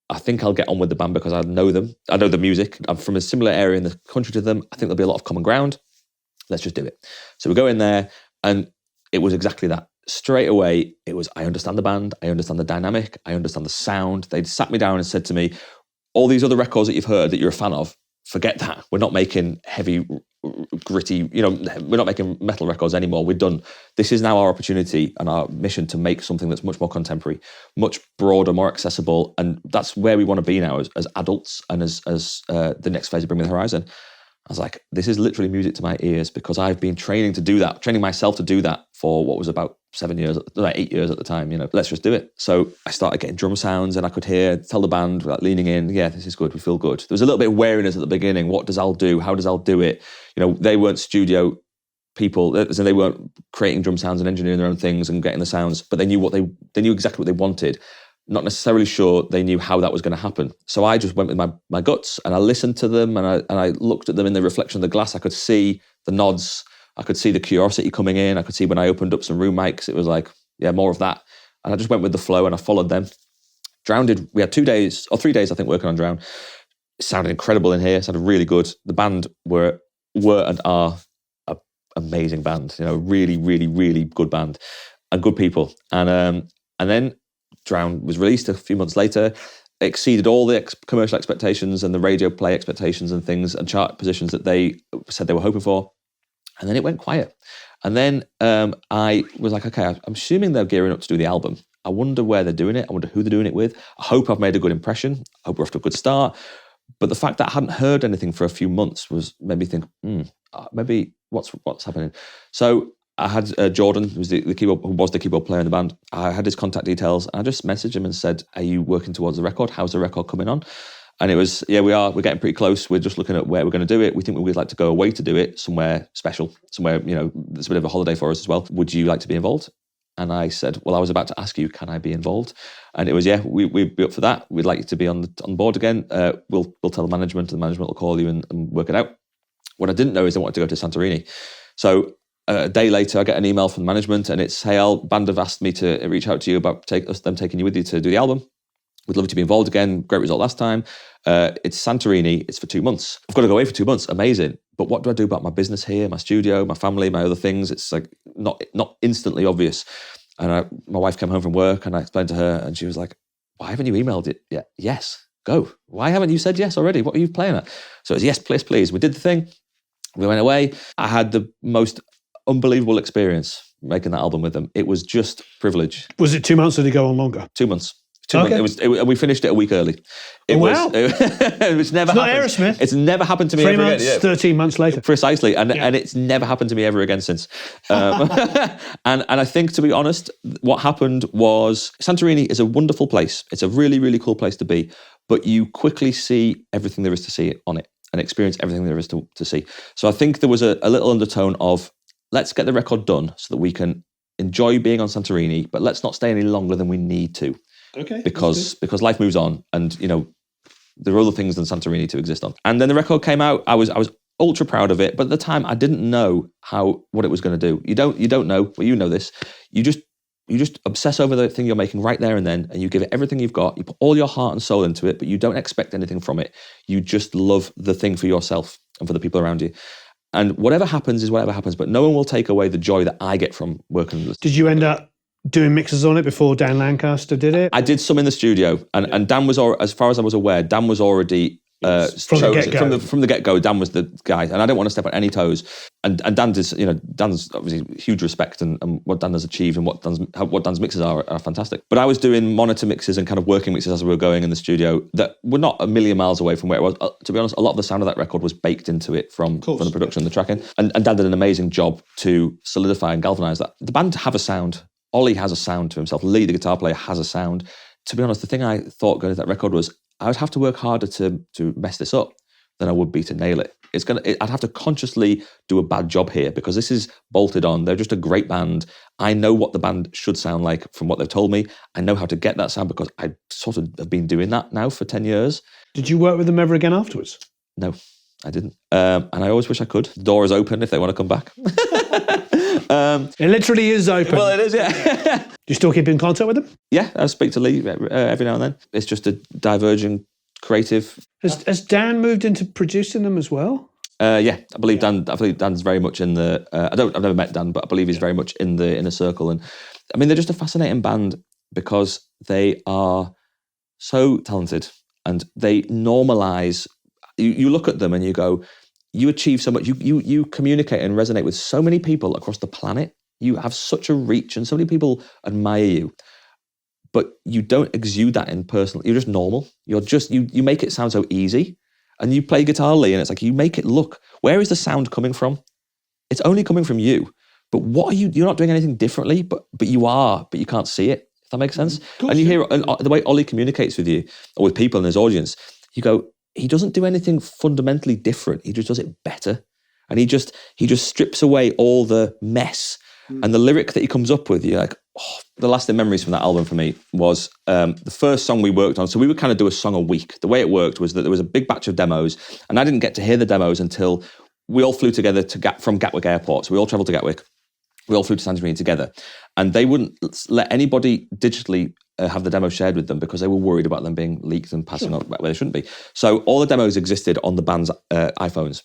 I think I'll get on with the band because I know them. I know the music. I'm from a similar area in the country to them. I think there'll be a lot of common ground. Let's just do it. So we go in there, and it was exactly that. Straight away, it was, I understand the band, I understand the dynamic, I understand the sound. They'd sat me down and said to me, all these other records that you've heard that you're a fan of, forget that. We're not making heavy, gritty, we're not making metal records anymore. We're done. This is now our opportunity and our mission to make something that's much more contemporary, much broader, more accessible. And that's where we want to be now as adults and as the next phase of Bring Me the Horizon. I was like, this is literally music to my ears, because I've been training myself to do that for what was about 8 years at the time, let's just do it. So I started getting drum sounds, and I could tell the band, like, leaning in, yeah, this is good, we feel good. There was a little bit of wariness at the beginning. What does Al do? How does Al do it? They weren't studio people, so they weren't creating drum sounds and engineering their own things and getting the sounds, but they knew exactly what they wanted. Not necessarily sure they knew how that was going to happen. So I just went with my guts, and I listened to them, and I looked at them in the reflection of the glass. I could see the nods. I could see the curiosity coming in. I could see when I opened up some room mics, it was like, yeah, more of that. And I just went with the flow, and I followed them. We had 2 days or 3 days, I think, working on Drown. It sounded incredible in here. It sounded really good. The band were and are an amazing band. Really, really, really good band and good people. And then Drown was released a few months later, exceeded all the commercial expectations and the radio play expectations and things and chart positions that they said they were hoping for. And then it went quiet. And then I was like, okay, I'm assuming they're gearing up to do the album. I wonder where they're doing it. I wonder who they're doing it with. I hope I've made a good impression. I hope we're off to a good start. But the fact that I hadn't heard anything for a few months made me think, maybe what's happening? So I had Jordan, who was the keyboard player in the band. I had his contact details. And I just messaged him and said, "Are you working towards the record? How's the record coming on?" And it was, "Yeah, we are. We're getting pretty close. We're just looking at where we're going to do it. We think we'd like to go away to do it somewhere special, somewhere, there's a bit of a holiday for us as well. Would you like to be involved?" And I said, "Well, I was about to ask you, can I be involved?" And it was, "Yeah, we'd be up for that. We'd like you to be on board again. We'll tell the management, and the management will call you and work it out." What I didn't know is they wanted to go to Santorini. So a day later, I get an email from the management, and it's, "Hey, Al, band have asked me to reach out to you about them taking you with you to do the album. We'd love you to be involved again. Great result last time. It's Santorini. It's for 2 months. I've got to go away for 2 months. Amazing. But what do I do about my business here, my studio, my family, my other things?" It's like not instantly obvious. And my wife came home from work, and I explained to her, and she was like, "Why haven't you emailed it yet?" "Yes, go. Why haven't you said yes already? What are you playing at?" So it's, "Yes, please, please." We did the thing. We went away. I had the most unbelievable experience making that album with them. It was just privilege. Was it 2 months or did it go on longer? 2 months. Okay. We finished it a week early. Wow. It's never It's not happened. Aerosmith. It's never happened to me 3 ever months, again. Yeah. 13 months later. Precisely. And it's never happened to me ever again since. And I think, to be honest, what happened was Santorini is a wonderful place. It's a really, really cool place to be. But you quickly see everything there is to see on it and experience everything there is to see. So I think there was a little undertone of, let's get the record done so that we can enjoy being on Santorini, but let's not stay any longer than we need to. Okay. Because life moves on, and there are other things than Santorini to exist on. And then the record came out. I was ultra proud of it, but at the time I didn't know what it was going to do. You don't know, but you know this. You just obsess over the thing you're making right there and then, and you give it everything you've got. You put all your heart and soul into it, but you don't expect anything from it. You just love the thing for yourself and for the people around you. And whatever happens is whatever happens, but no one will take away the joy that I get from working with this. Did you end up doing mixes on it before Dan Lancaster did it? I did some in the studio, and Dan was, as far as I was aware, Dan was already from the get-go. From the get-go. Dan was the guy, and I don't want to step on any toes. And Dan does, Dan's obviously huge respect, and what Dan has achieved, and what Dan's mixes are fantastic. But I was doing monitor mixes and kind of working mixes as we were going in the studio that were not a million miles away from where it was. To be honest, a lot of the sound of that record was baked into it from the production, the tracking, and Dan did an amazing job to solidify and galvanise that. The band have a sound. Ollie has a sound to himself. Lee, the guitar player, has a sound. To be honest, the thing I thought going into that record was I would have to work harder to mess this up than I would be to nail it. I'd have to consciously do a bad job here because this is bolted on. They're just a great band. I know what the band should sound like from what they've told me. I know how to get that sound because I sort of have been doing that now for 10 years. Did you work with them ever again afterwards? No, I didn't. And I always wish I could. The door is open if they want to come back. It literally is open. Well, it is, yeah. Do you still keep in contact with them? Yeah, I speak to Lee every now and then. It's just a diverging creative. Has Dan moved into producing them as well? Yeah, I believe Dan's very much in the. I've never met Dan, but I believe he's very much in the inner circle. And I mean, they're just a fascinating band because they are so talented and they normalise. You look at them and you go, you achieve so much. You communicate and resonate with so many people across the planet. You have such a reach, and so many people admire you. But you don't exude that in personal. You're just normal. You're just you make it sound so easy. And you play guitar, Lee, and it's like you make it look. Where is the sound coming from? It's only coming from you. But what are you? You're not doing anything differently. But you are. But you can't see it. If that makes sense. And you hear the way Ollie communicates with you or with people in his audience. You go. He doesn't do anything fundamentally different. He just does it better. And he just strips away all the mess. And the lyric that he comes up with, you're like, oh, the lasting memories from that album for me was the first song we worked on. So we would kind of do a song a week. The way it worked was that there was a big batch of demos, and I didn't get to hear the demos until we all flew together from Gatwick Airport. So we all travelled to Gatwick. We all flew to Santorini together. And they wouldn't let anybody digitally have the demo shared with them because they were worried about them being leaked and passing on where they shouldn't be. So all the demos existed on the band's iPhones.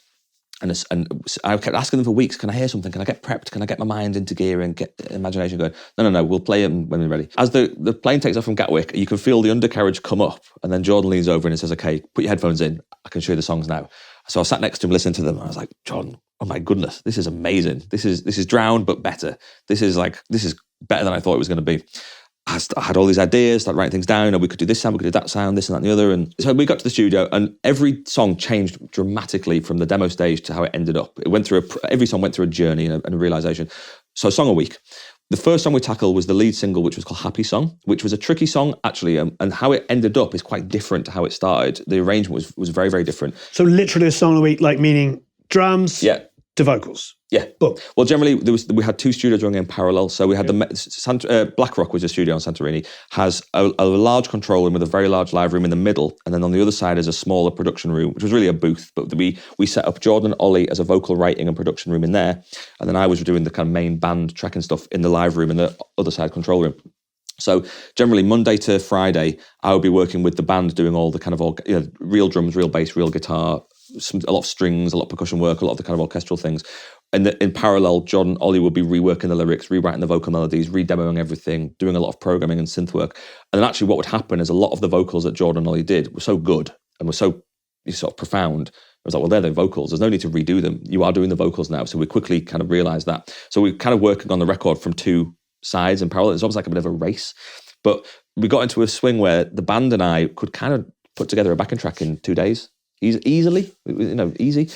And I kept asking them for weeks, can I hear something? Can I get prepped? Can I get my mind into gear and get the imagination going? No, we'll play them when we're ready. As the plane takes off from Gatwick, you can feel the undercarriage come up, and then Jordan leans over and he says, okay, put your headphones in. I can show you the songs now. So I sat next to him listening to them, and I was like, John, oh my goodness, this is amazing. This is Drowned, but better. This is better than I thought it was going to be. I had all these ideas, started writing things down, and we could do this sound, we could do that sound, this and that and the other. And so we got to the studio, and every song changed dramatically from the demo stage to how it ended up. It went through every song went through a journey and a realization. So song a week. The first song we tackled was the lead single, which was called Happy Song, which was a tricky song, actually, and how it ended up is quite different to how it started. The arrangement was very, very different. So literally a song a week, like meaning drums to vocals. Yeah. Boom. Well, generally, we had two studios running in parallel. So we had BlackRock, which is a studio on Santorini, has a large control room with a very large live room in the middle. And then on the other side is a smaller production room, which was really a booth. But we set up Jordan and Ollie as a vocal writing and production room in there. And then I was doing the kind of main band tracking stuff in the live room in the other side control room. So generally Monday to Friday, I would be working with the band doing all the kind of real drums, real bass, real guitar, a lot of strings, a lot of percussion work, a lot of the kind of orchestral things. And in parallel, John and Ollie would be reworking the lyrics, rewriting the vocal melodies, redemoing everything, doing a lot of programming and synth work. And then actually what would happen is a lot of the vocals that Jordan and Ollie did were so good and were so sort of profound. I was like, well, they're the vocals. There's no need to redo them. You are doing the vocals now. So we quickly kind of realised that. So we're kind of working on the record from two sides in parallel. It's almost like a bit of a race. But we got into a swing where the band and I could kind of put together a backing track in 2 days. Easily, easy.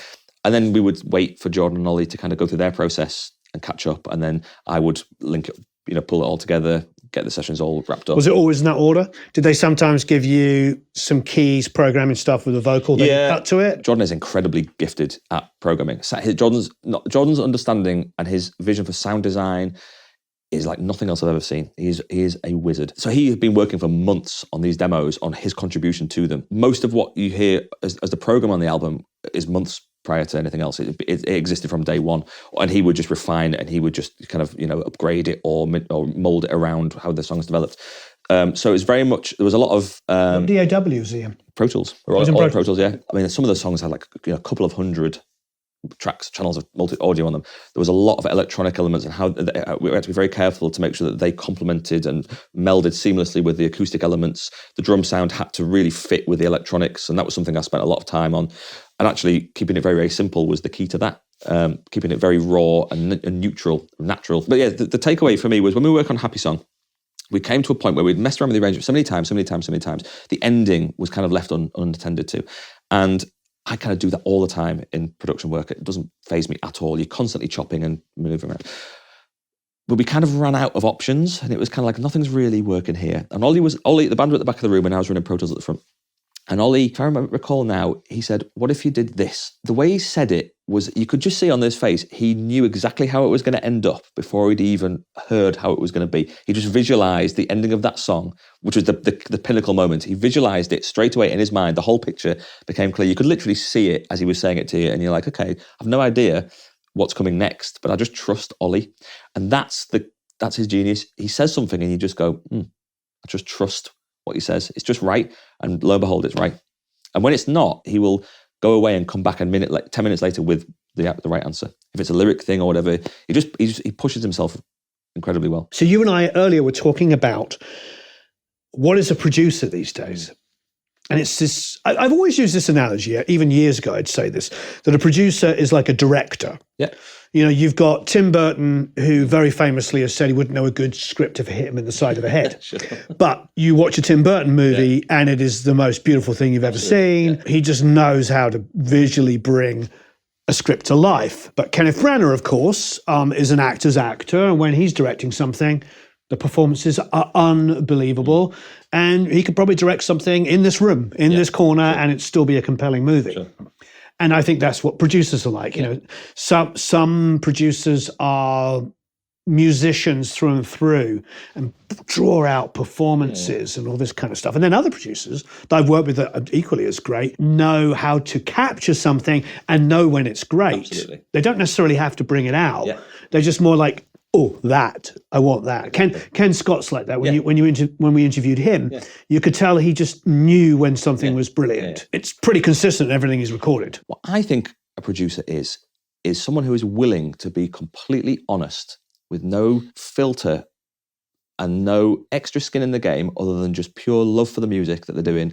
And then we would wait for Jordan and Ollie to kind of go through their process and catch up. And then I would link it, pull it all together, get the sessions all wrapped up. Was it always in that order? Did they sometimes give you some keys, programming stuff with a vocal, then you cut to it? Jordan is incredibly gifted at programming. Jordan's understanding and his vision for sound design is like nothing else I've ever seen. He is a wizard. So he had been working for months on these demos, on his contribution to them. Most of what you hear as the program on the album is months prior to anything else. It existed from day one, and he would just refine it, and he would just kind of upgrade it or mold it around how the songs developed. So it's very much, there was a lot of what DAW was he in? Pro Tools. All Pro Tools, yeah. I mean, some of the songs had like a couple of hundred tracks, channels of multi-audio on them. There was a lot of electronic elements, and how we had to be very careful to make sure that they complemented and melded seamlessly with the acoustic elements. The drum sound had to really fit with the electronics, and that was something I spent a lot of time on. And actually, keeping it very, very simple was the key to that. Keeping it very raw and neutral, natural. But yeah, the takeaway for me was when we work on Happy Song, we came to a point where we'd messed around with the arrangement so many times. The ending was kind of left unattended to. And I kind of do that all the time in production work. It doesn't faze me at all. You're constantly chopping and moving around. But we kind of ran out of options, and it was kind of like, nothing's really working here. And Ollie, the band were at the back of the room, and I was running Pro Tools at the front. And Ollie, if I recall now, he said, what if you did this? The way he said it was, you could just see on his face, he knew exactly how it was going to end up before he'd even heard how it was going to be. He just visualized the ending of that song, which was the pinnacle moment. He visualized it straight away in his mind. The whole picture became clear. You could literally see it as he was saying it to you, and you're like, okay, I've no idea what's coming next, but I just trust Ollie. And that's his genius. He says something and you just go, I just trust what he says. It's just right. And lo and behold, it's right. And when it's not, he will go away and come back 10 minutes later with the right answer. If it's a lyric thing or whatever, he pushes himself incredibly well. So you and I earlier were talking about what is a producer these days? And it's this, I've always used this analogy, even years ago I'd say this, that a producer is like a director. Yeah. You've got Tim Burton, who very famously has said he wouldn't know a good script if it hit him in the side of the head. Sure. But you watch a Tim Burton movie and it is the most beautiful thing you've ever seen. Yeah. He just knows how to visually bring a script to life. But Kenneth Branagh, of course, is an actor's actor. And when he's directing something, the performances are unbelievable. And he could probably direct something in this room, in this corner, and it'd still be a compelling movie. Sure. And I think that's what producers are like. Some producers are musicians through and through and draw out performances and all this kind of stuff. And then other producers that I've worked with that are equally as great know how to capture something and know when it's great. Absolutely. They don't necessarily have to bring it out. Yeah. They're just more like, oh, I want that. Ken Scott's like that. When we interviewed him, you could tell he just knew when something was brilliant. Yeah. It's pretty consistent in everything he's recorded. What I think a producer is someone who is willing to be completely honest, with no filter and no extra skin in the game other than just pure love for the music that they're doing,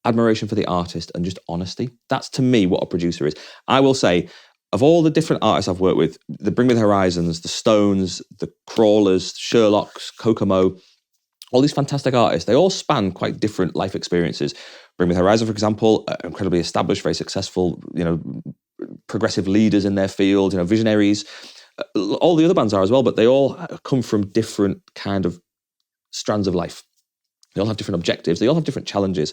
admiration for the artist, and just honesty. That's, to me, what a producer is. I will say, of all the different artists I've worked with, the Bring Me the Horizons, the Stones, the Crawlers, Sherlocks, Kokomo, all these fantastic artists, they all span quite different life experiences. Bring Me the Horizon, for example, incredibly established, very successful, progressive leaders in their field, visionaries. all the other bands are as well, but they all come from different kind of strands of life. They all have different objectives. They all have different challenges.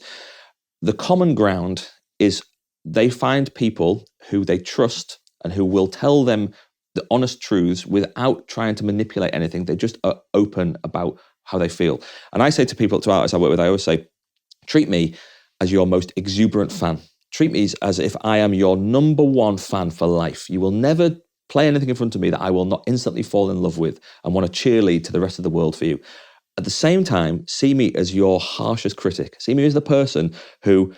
The common ground is they find people who they trust and who will tell them the honest truths without trying to manipulate anything. They just are open about how they feel. And I say to people, to artists I work with, I always say, treat me as your most exuberant fan. Treat me as if I am your number one fan for life. You will never play anything in front of me that I will not instantly fall in love with and want to cheerlead to the rest of the world for you. At the same time, see me as your harshest critic. See me as the person who,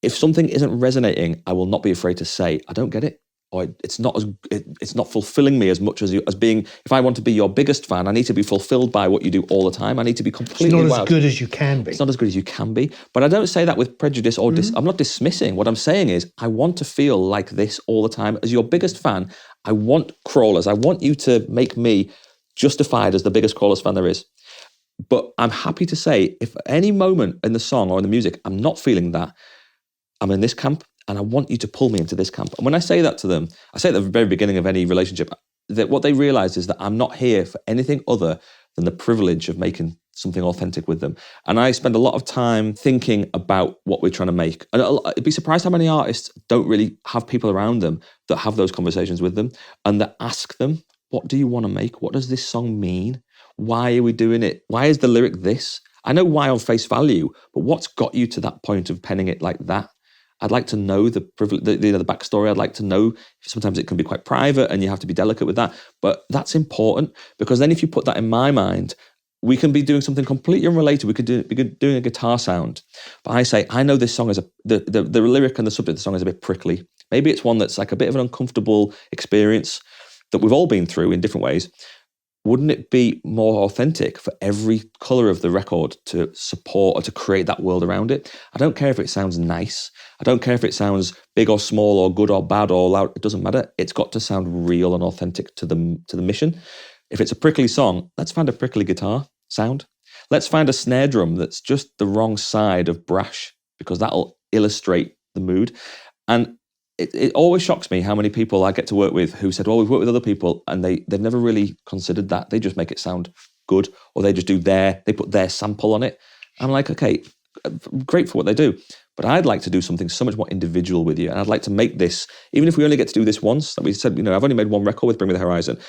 if something isn't resonating, I will not be afraid to say, I don't get it. Or it's not fulfilling me as much as being, if I want to be your biggest fan, I need to be fulfilled by what you do all the time. I need to be completely It's not as good as you can be. It's not as good as you can be. But I don't say that with prejudice or I'm not dismissing. What I'm saying is I want to feel like this all the time. As your biggest fan, I want crawlers. I want you to make me justified as the biggest Crawlers fan there is. But I'm happy to say, if at any moment in the song or in the music, I'm not feeling that, I'm in this camp, and I want you to pull me into this camp. And when I say that to them, I say at the very beginning of any relationship, that what they realize is that I'm not here for anything other than the privilege of making something authentic with them. And I spend a lot of time thinking about what we're trying to make. And I'd be surprised how many artists don't really have people around them that have those conversations with them and that ask them, what do you want to make? What does this song mean? Why are we doing it? Why is the lyric this? I know why on face value, but what's got you to that point of penning it like that? I'd like to know the backstory. I'd like to know, sometimes it can be quite private and you have to be delicate with that, but that's important because then if you put that in my mind, we can be doing something completely unrelated. We could be doing a guitar sound, but I say, I know this song is the lyric and the subject of the song is a bit prickly. Maybe it's one that's like a bit of an uncomfortable experience that we've all been through in different ways. Wouldn't it be more authentic for every colour of the record to support or to create that world around it? I don't care if it sounds nice. I don't care if it sounds big or small or good or bad or loud. It doesn't matter. It's got to sound real and authentic to the mission. If it's a prickly song, let's find a prickly guitar sound. Let's find a snare drum that's just the wrong side of brash because that'll illustrate the mood. And it always shocks me how many people I get to work with who said, well, we've worked with other people and they've never really considered that. They just make it sound good or they just they put their sample on it. I'm like, okay, great for what they do. But I'd like to do something so much more individual with you. And I'd like to make this, even if we only get to do this once, that we said, I've only made one record with Bring Me the Horizon.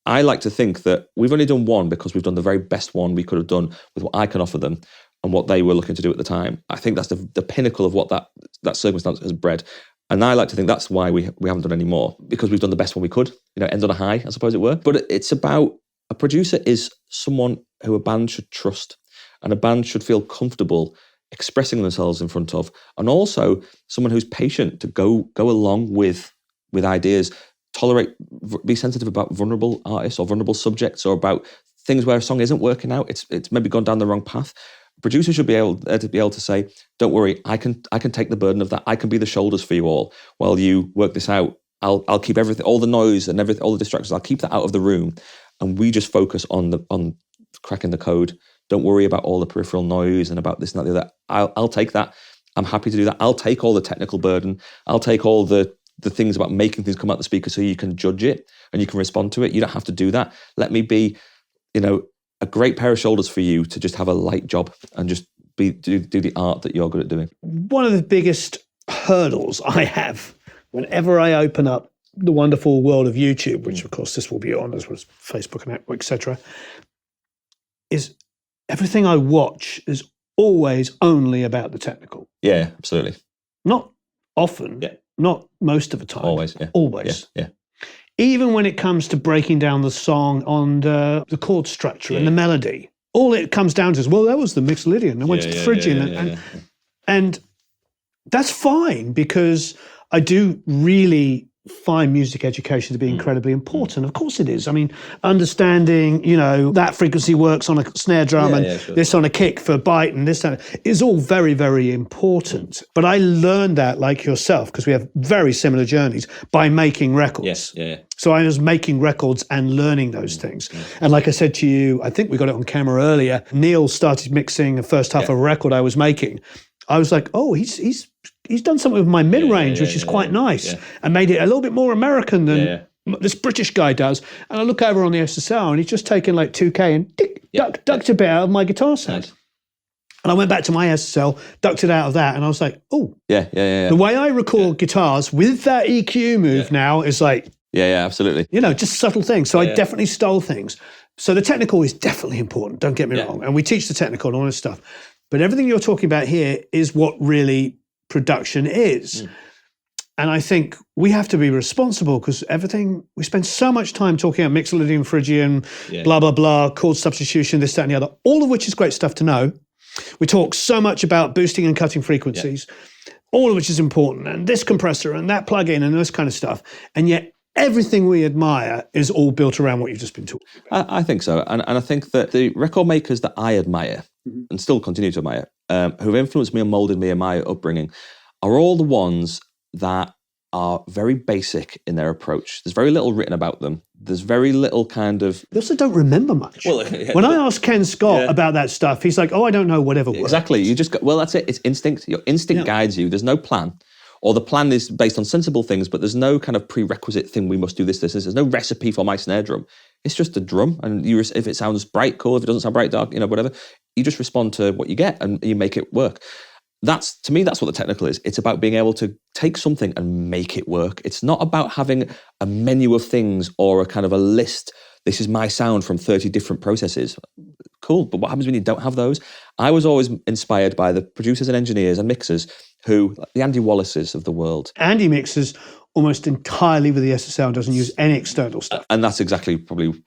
I like to think that we've only done one because we've done the very best one we could have done with what I can offer them and what they were looking to do at the time. I think that's the pinnacle of what that circumstance has bred. And I like to think that's why we haven't done any more, because we've done the best one we could, end on a high, I suppose it were. But it's about, a producer is someone who a band should trust and a band should feel comfortable expressing themselves in front of, and also someone who's patient to go along with ideas, be sensitive about vulnerable artists or vulnerable subjects or about things where a song isn't working out, it's maybe gone down the wrong path. Producers should be able to say, don't worry, I can take the burden of that. I can be the shoulders for you all while you work this out. I'll keep everything, all the noise and everything, all the distractions, I'll keep that out of the room. And we just focus on cracking the code. Don't worry about all the peripheral noise and about this and that, the other. I'll take that. I'm happy to do that. I'll take all the technical burden. I'll take all the things about making things come out the speaker so you can judge it and you can respond to it. You don't have to do that. Let me be, a great pair of shoulders for you to just have a light job and just do the art that you're good at doing. One of the biggest hurdles I have whenever I open up the wonderful world of YouTube, which of course this will be on as well as Facebook and etc., is everything I watch is always only about the technical. Yeah, absolutely. Not often, not most of the time. Always, yeah. Always. Yeah. Even when it comes to breaking down the song on the chord structure and the melody, all it comes down to is, well, that was the Mixolydian. I went to the Phrygian. And that's fine because I do really find music education to be incredibly important. Of course it is. I mean, understanding, that frequency works on a snare drum this on a kick for bite and this is all very, very important. But I learned that, like yourself, because we have very similar journeys, by making records. So I was making records and learning those things. And like I said to you, I think we got it on camera earlier, Neil started mixing the first half of a record I was making. I was like, oh, he's done something with my mid-range, which is quite nice, and made it a little bit more American than this British guy does. And I look over on the SSL and he's just taken like 2K and ducked a bit out of my guitar sound. Nice. And I went back to my SSL, ducked it out of that, and I was like, oh. Yeah. The way I record guitars with that EQ move now is like, Yeah, absolutely. Just subtle things. So I definitely stole things. So the technical is definitely important, don't get me wrong. And we teach the technical and all this stuff. But everything you're talking about here is what really production is. And I think we have to be responsible because we spend so much time talking about mixolydian, Phrygian, blah, blah, blah, chord substitution, this, that, and the other, all of which is great stuff to know. We talk so much about boosting and cutting frequencies, all of which is important, and this compressor and that plugin and this kind of stuff. And yet everything we admire is all built around what you've just been talking about. I think so. And I think that the record makers that I admire and still continue to admire, who've influenced me and molded me in my upbringing, are all the ones that are very basic in their approach. There's very little written about them. There's very little kind of... They also don't remember much. Well, when I asked Ken Scott about that stuff, he's like, I don't know whatever works. Exactly. You just go, well, that's it. It's instinct. Your instinct guides you. There's no plan. Or the plan is based on sensible things, but there's no kind of prerequisite thing, we must do this. There's no recipe for my snare drum. It's just a drum. And if it sounds bright, cool. If it doesn't sound bright, dark, whatever, you just respond to what you get and you make it work. To me, that's what the technical is. It's about being able to take something and make it work. It's not about having a menu of things or a kind of a list. This is my sound from 30 different processes. Cool, but what happens when you don't have those? I was always inspired by the producers and engineers and mixers the Andy Wallaces of the world. Andy mixes almost entirely with the SSL and doesn't use any external stuff. And that's exactly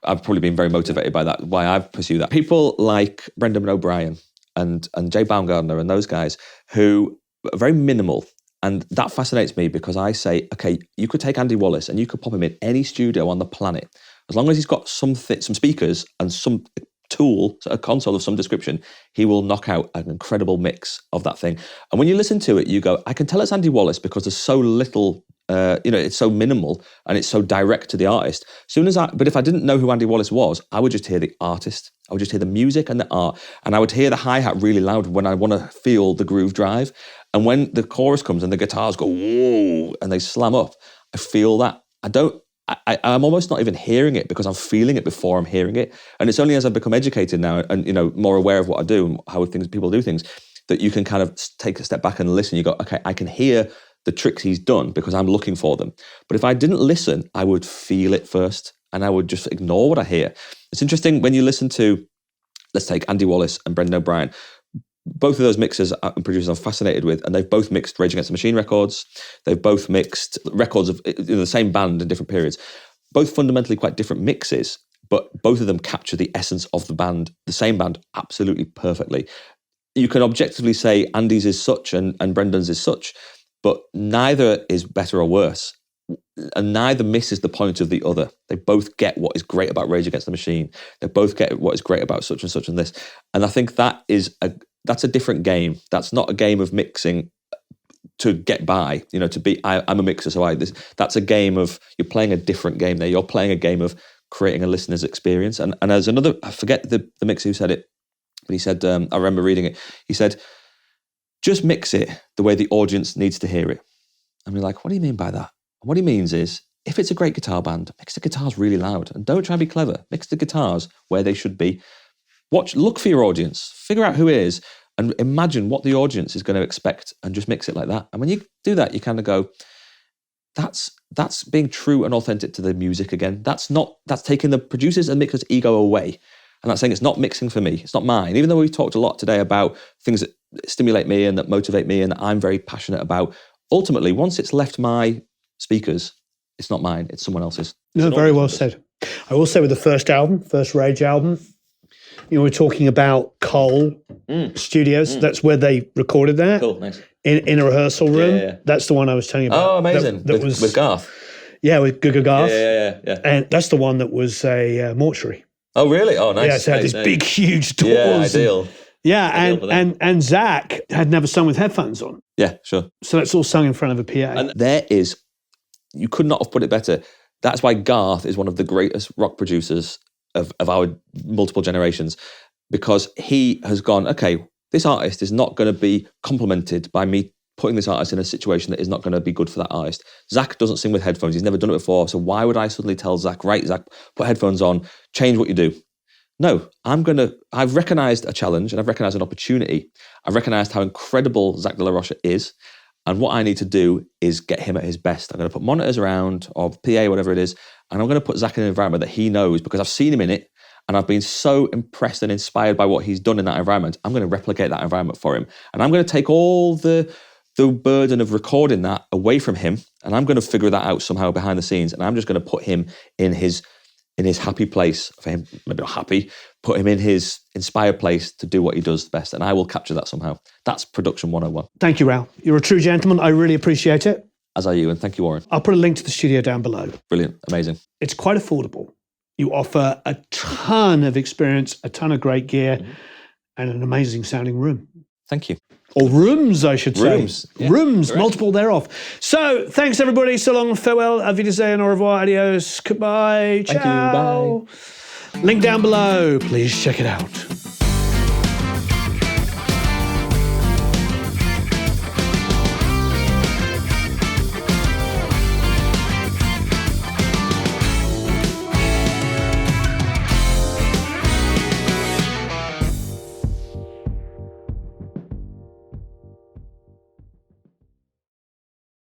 I've probably been very motivated by that, why I've pursued that. People like Brendan O'Brien and Jay Baumgartner and those guys who are very minimal. And that fascinates me because I say, okay, you could take Andy Wallace and you could pop him in any studio on the planet. As long as he's got some speakers and some tool, a console of some description, he will knock out an incredible mix of that thing. And when you listen to it, you go, I can tell it's Andy Wallace because there's so little, it's so minimal and it's so direct to the artist. But if I didn't know who Andy Wallace was, I would just hear the artist. I would just hear the music and the art. And I would hear the hi-hat really loud when I want to feel the groove drive. And when the chorus comes and the guitars go, whoa, and they slam up, I feel that. I'm almost not even hearing it because I'm feeling it before I'm hearing it. And it's only as I've become educated now and, more aware of what I do and how people do things, that you can kind of take a step back and listen. You go, okay, I can hear the tricks he's done because I'm looking for them. But if I didn't listen, I would feel it first and I would just ignore what I hear. It's interesting when you listen to, let's take Andy Wallace and Brendan O'Brien. Both of those mixers and producers I'm fascinated with, and they've both mixed Rage Against the Machine records. They've both mixed records of the same band in different periods. Both fundamentally quite different mixes, but both of them capture the essence of the band, the same band, absolutely perfectly. You can objectively say Andy's is such and Brendan's is such, but neither is better or worse. And neither misses the point of the other. They both get what is great about Rage Against the Machine. They both get what is great about such and this. And I think that's a different game. That's not a game of mixing to get by, I'm a mixer, so that's a game of, you're playing a different game there. You're playing a game of creating a listener's experience. And as another, I forget the mixer who said it, but he said, I remember reading it, he said, just mix it the way the audience needs to hear it. And we're like, what do you mean by that? And what he means is, if it's a great guitar band, mix the guitars really loud and don't try and be clever. Mix the guitars where they should be. Look for your audience, figure out who it is, and imagine what the audience is going to expect and just mix it like that. And when you do that, you kind of go, that's being true and authentic to the music again. That's taking the producers and mixers' ego away. And that's saying it's not mixing for me. It's not mine. Even though we've talked a lot today about things that stimulate me and that motivate me and that I'm very passionate about, ultimately, once it's left my speakers, it's not mine, it's someone else's. No, very well said. I will say with the first Rage album, we're talking about Cole Studios. That's where they recorded that. Cool, nice. In a rehearsal room. Yeah. That's the one I was telling you about. Oh, amazing. That was with Garth. Yeah, with Guga Garth. Yeah. And that's the one that was a mortuary. Oh, really? Oh, nice. Yeah, so it had these big, huge doors. Yeah, ideal. And Zach had never sung with headphones on. Yeah, sure. So that's all sung in front of a PA. And you could not have put it better. That's why Garth is one of the greatest rock producers of our multiple generations, because he has gone, okay, this artist is not going to be complimented by me putting this artist in a situation that is not going to be good for that artist. Zach doesn't sing with headphones. He's never done it before. So why would I suddenly tell Zach, right, Zach, put headphones on, change what you do? No, I've recognized a challenge and I've recognized an opportunity. I've recognized how incredible Zach De La Rocha is. And what I need to do is get him at his best. I'm going to put monitors around, or PA, whatever it is, and I'm going to put Zach in an environment that he knows because I've seen him in it and I've been so impressed and inspired by what he's done in that environment. I'm going to replicate that environment for him. And I'm going to take all the burden of recording that away from him, and I'm going to figure that out somehow behind the scenes, and I'm just going to put him in his happy place, for him, maybe not happy, put him in his inspired place to do what he does the best, and I will capture that somehow. That's production 101. Thank you, Raoul. You're a true gentleman. I really appreciate it. As are you, and thank you, Warren. I'll put a link to the studio down below. Brilliant, amazing. It's quite affordable. You offer a ton of experience, a ton of great gear, and an amazing sounding room. Thank you. Or rooms, I should say. Rooms. Yeah, rooms, correct. Multiple thereof. So, thanks everybody. So long, farewell, auf Wiedersehen, au revoir, adios, goodbye, ciao. Thank you, bye. Link down below. Please check it out.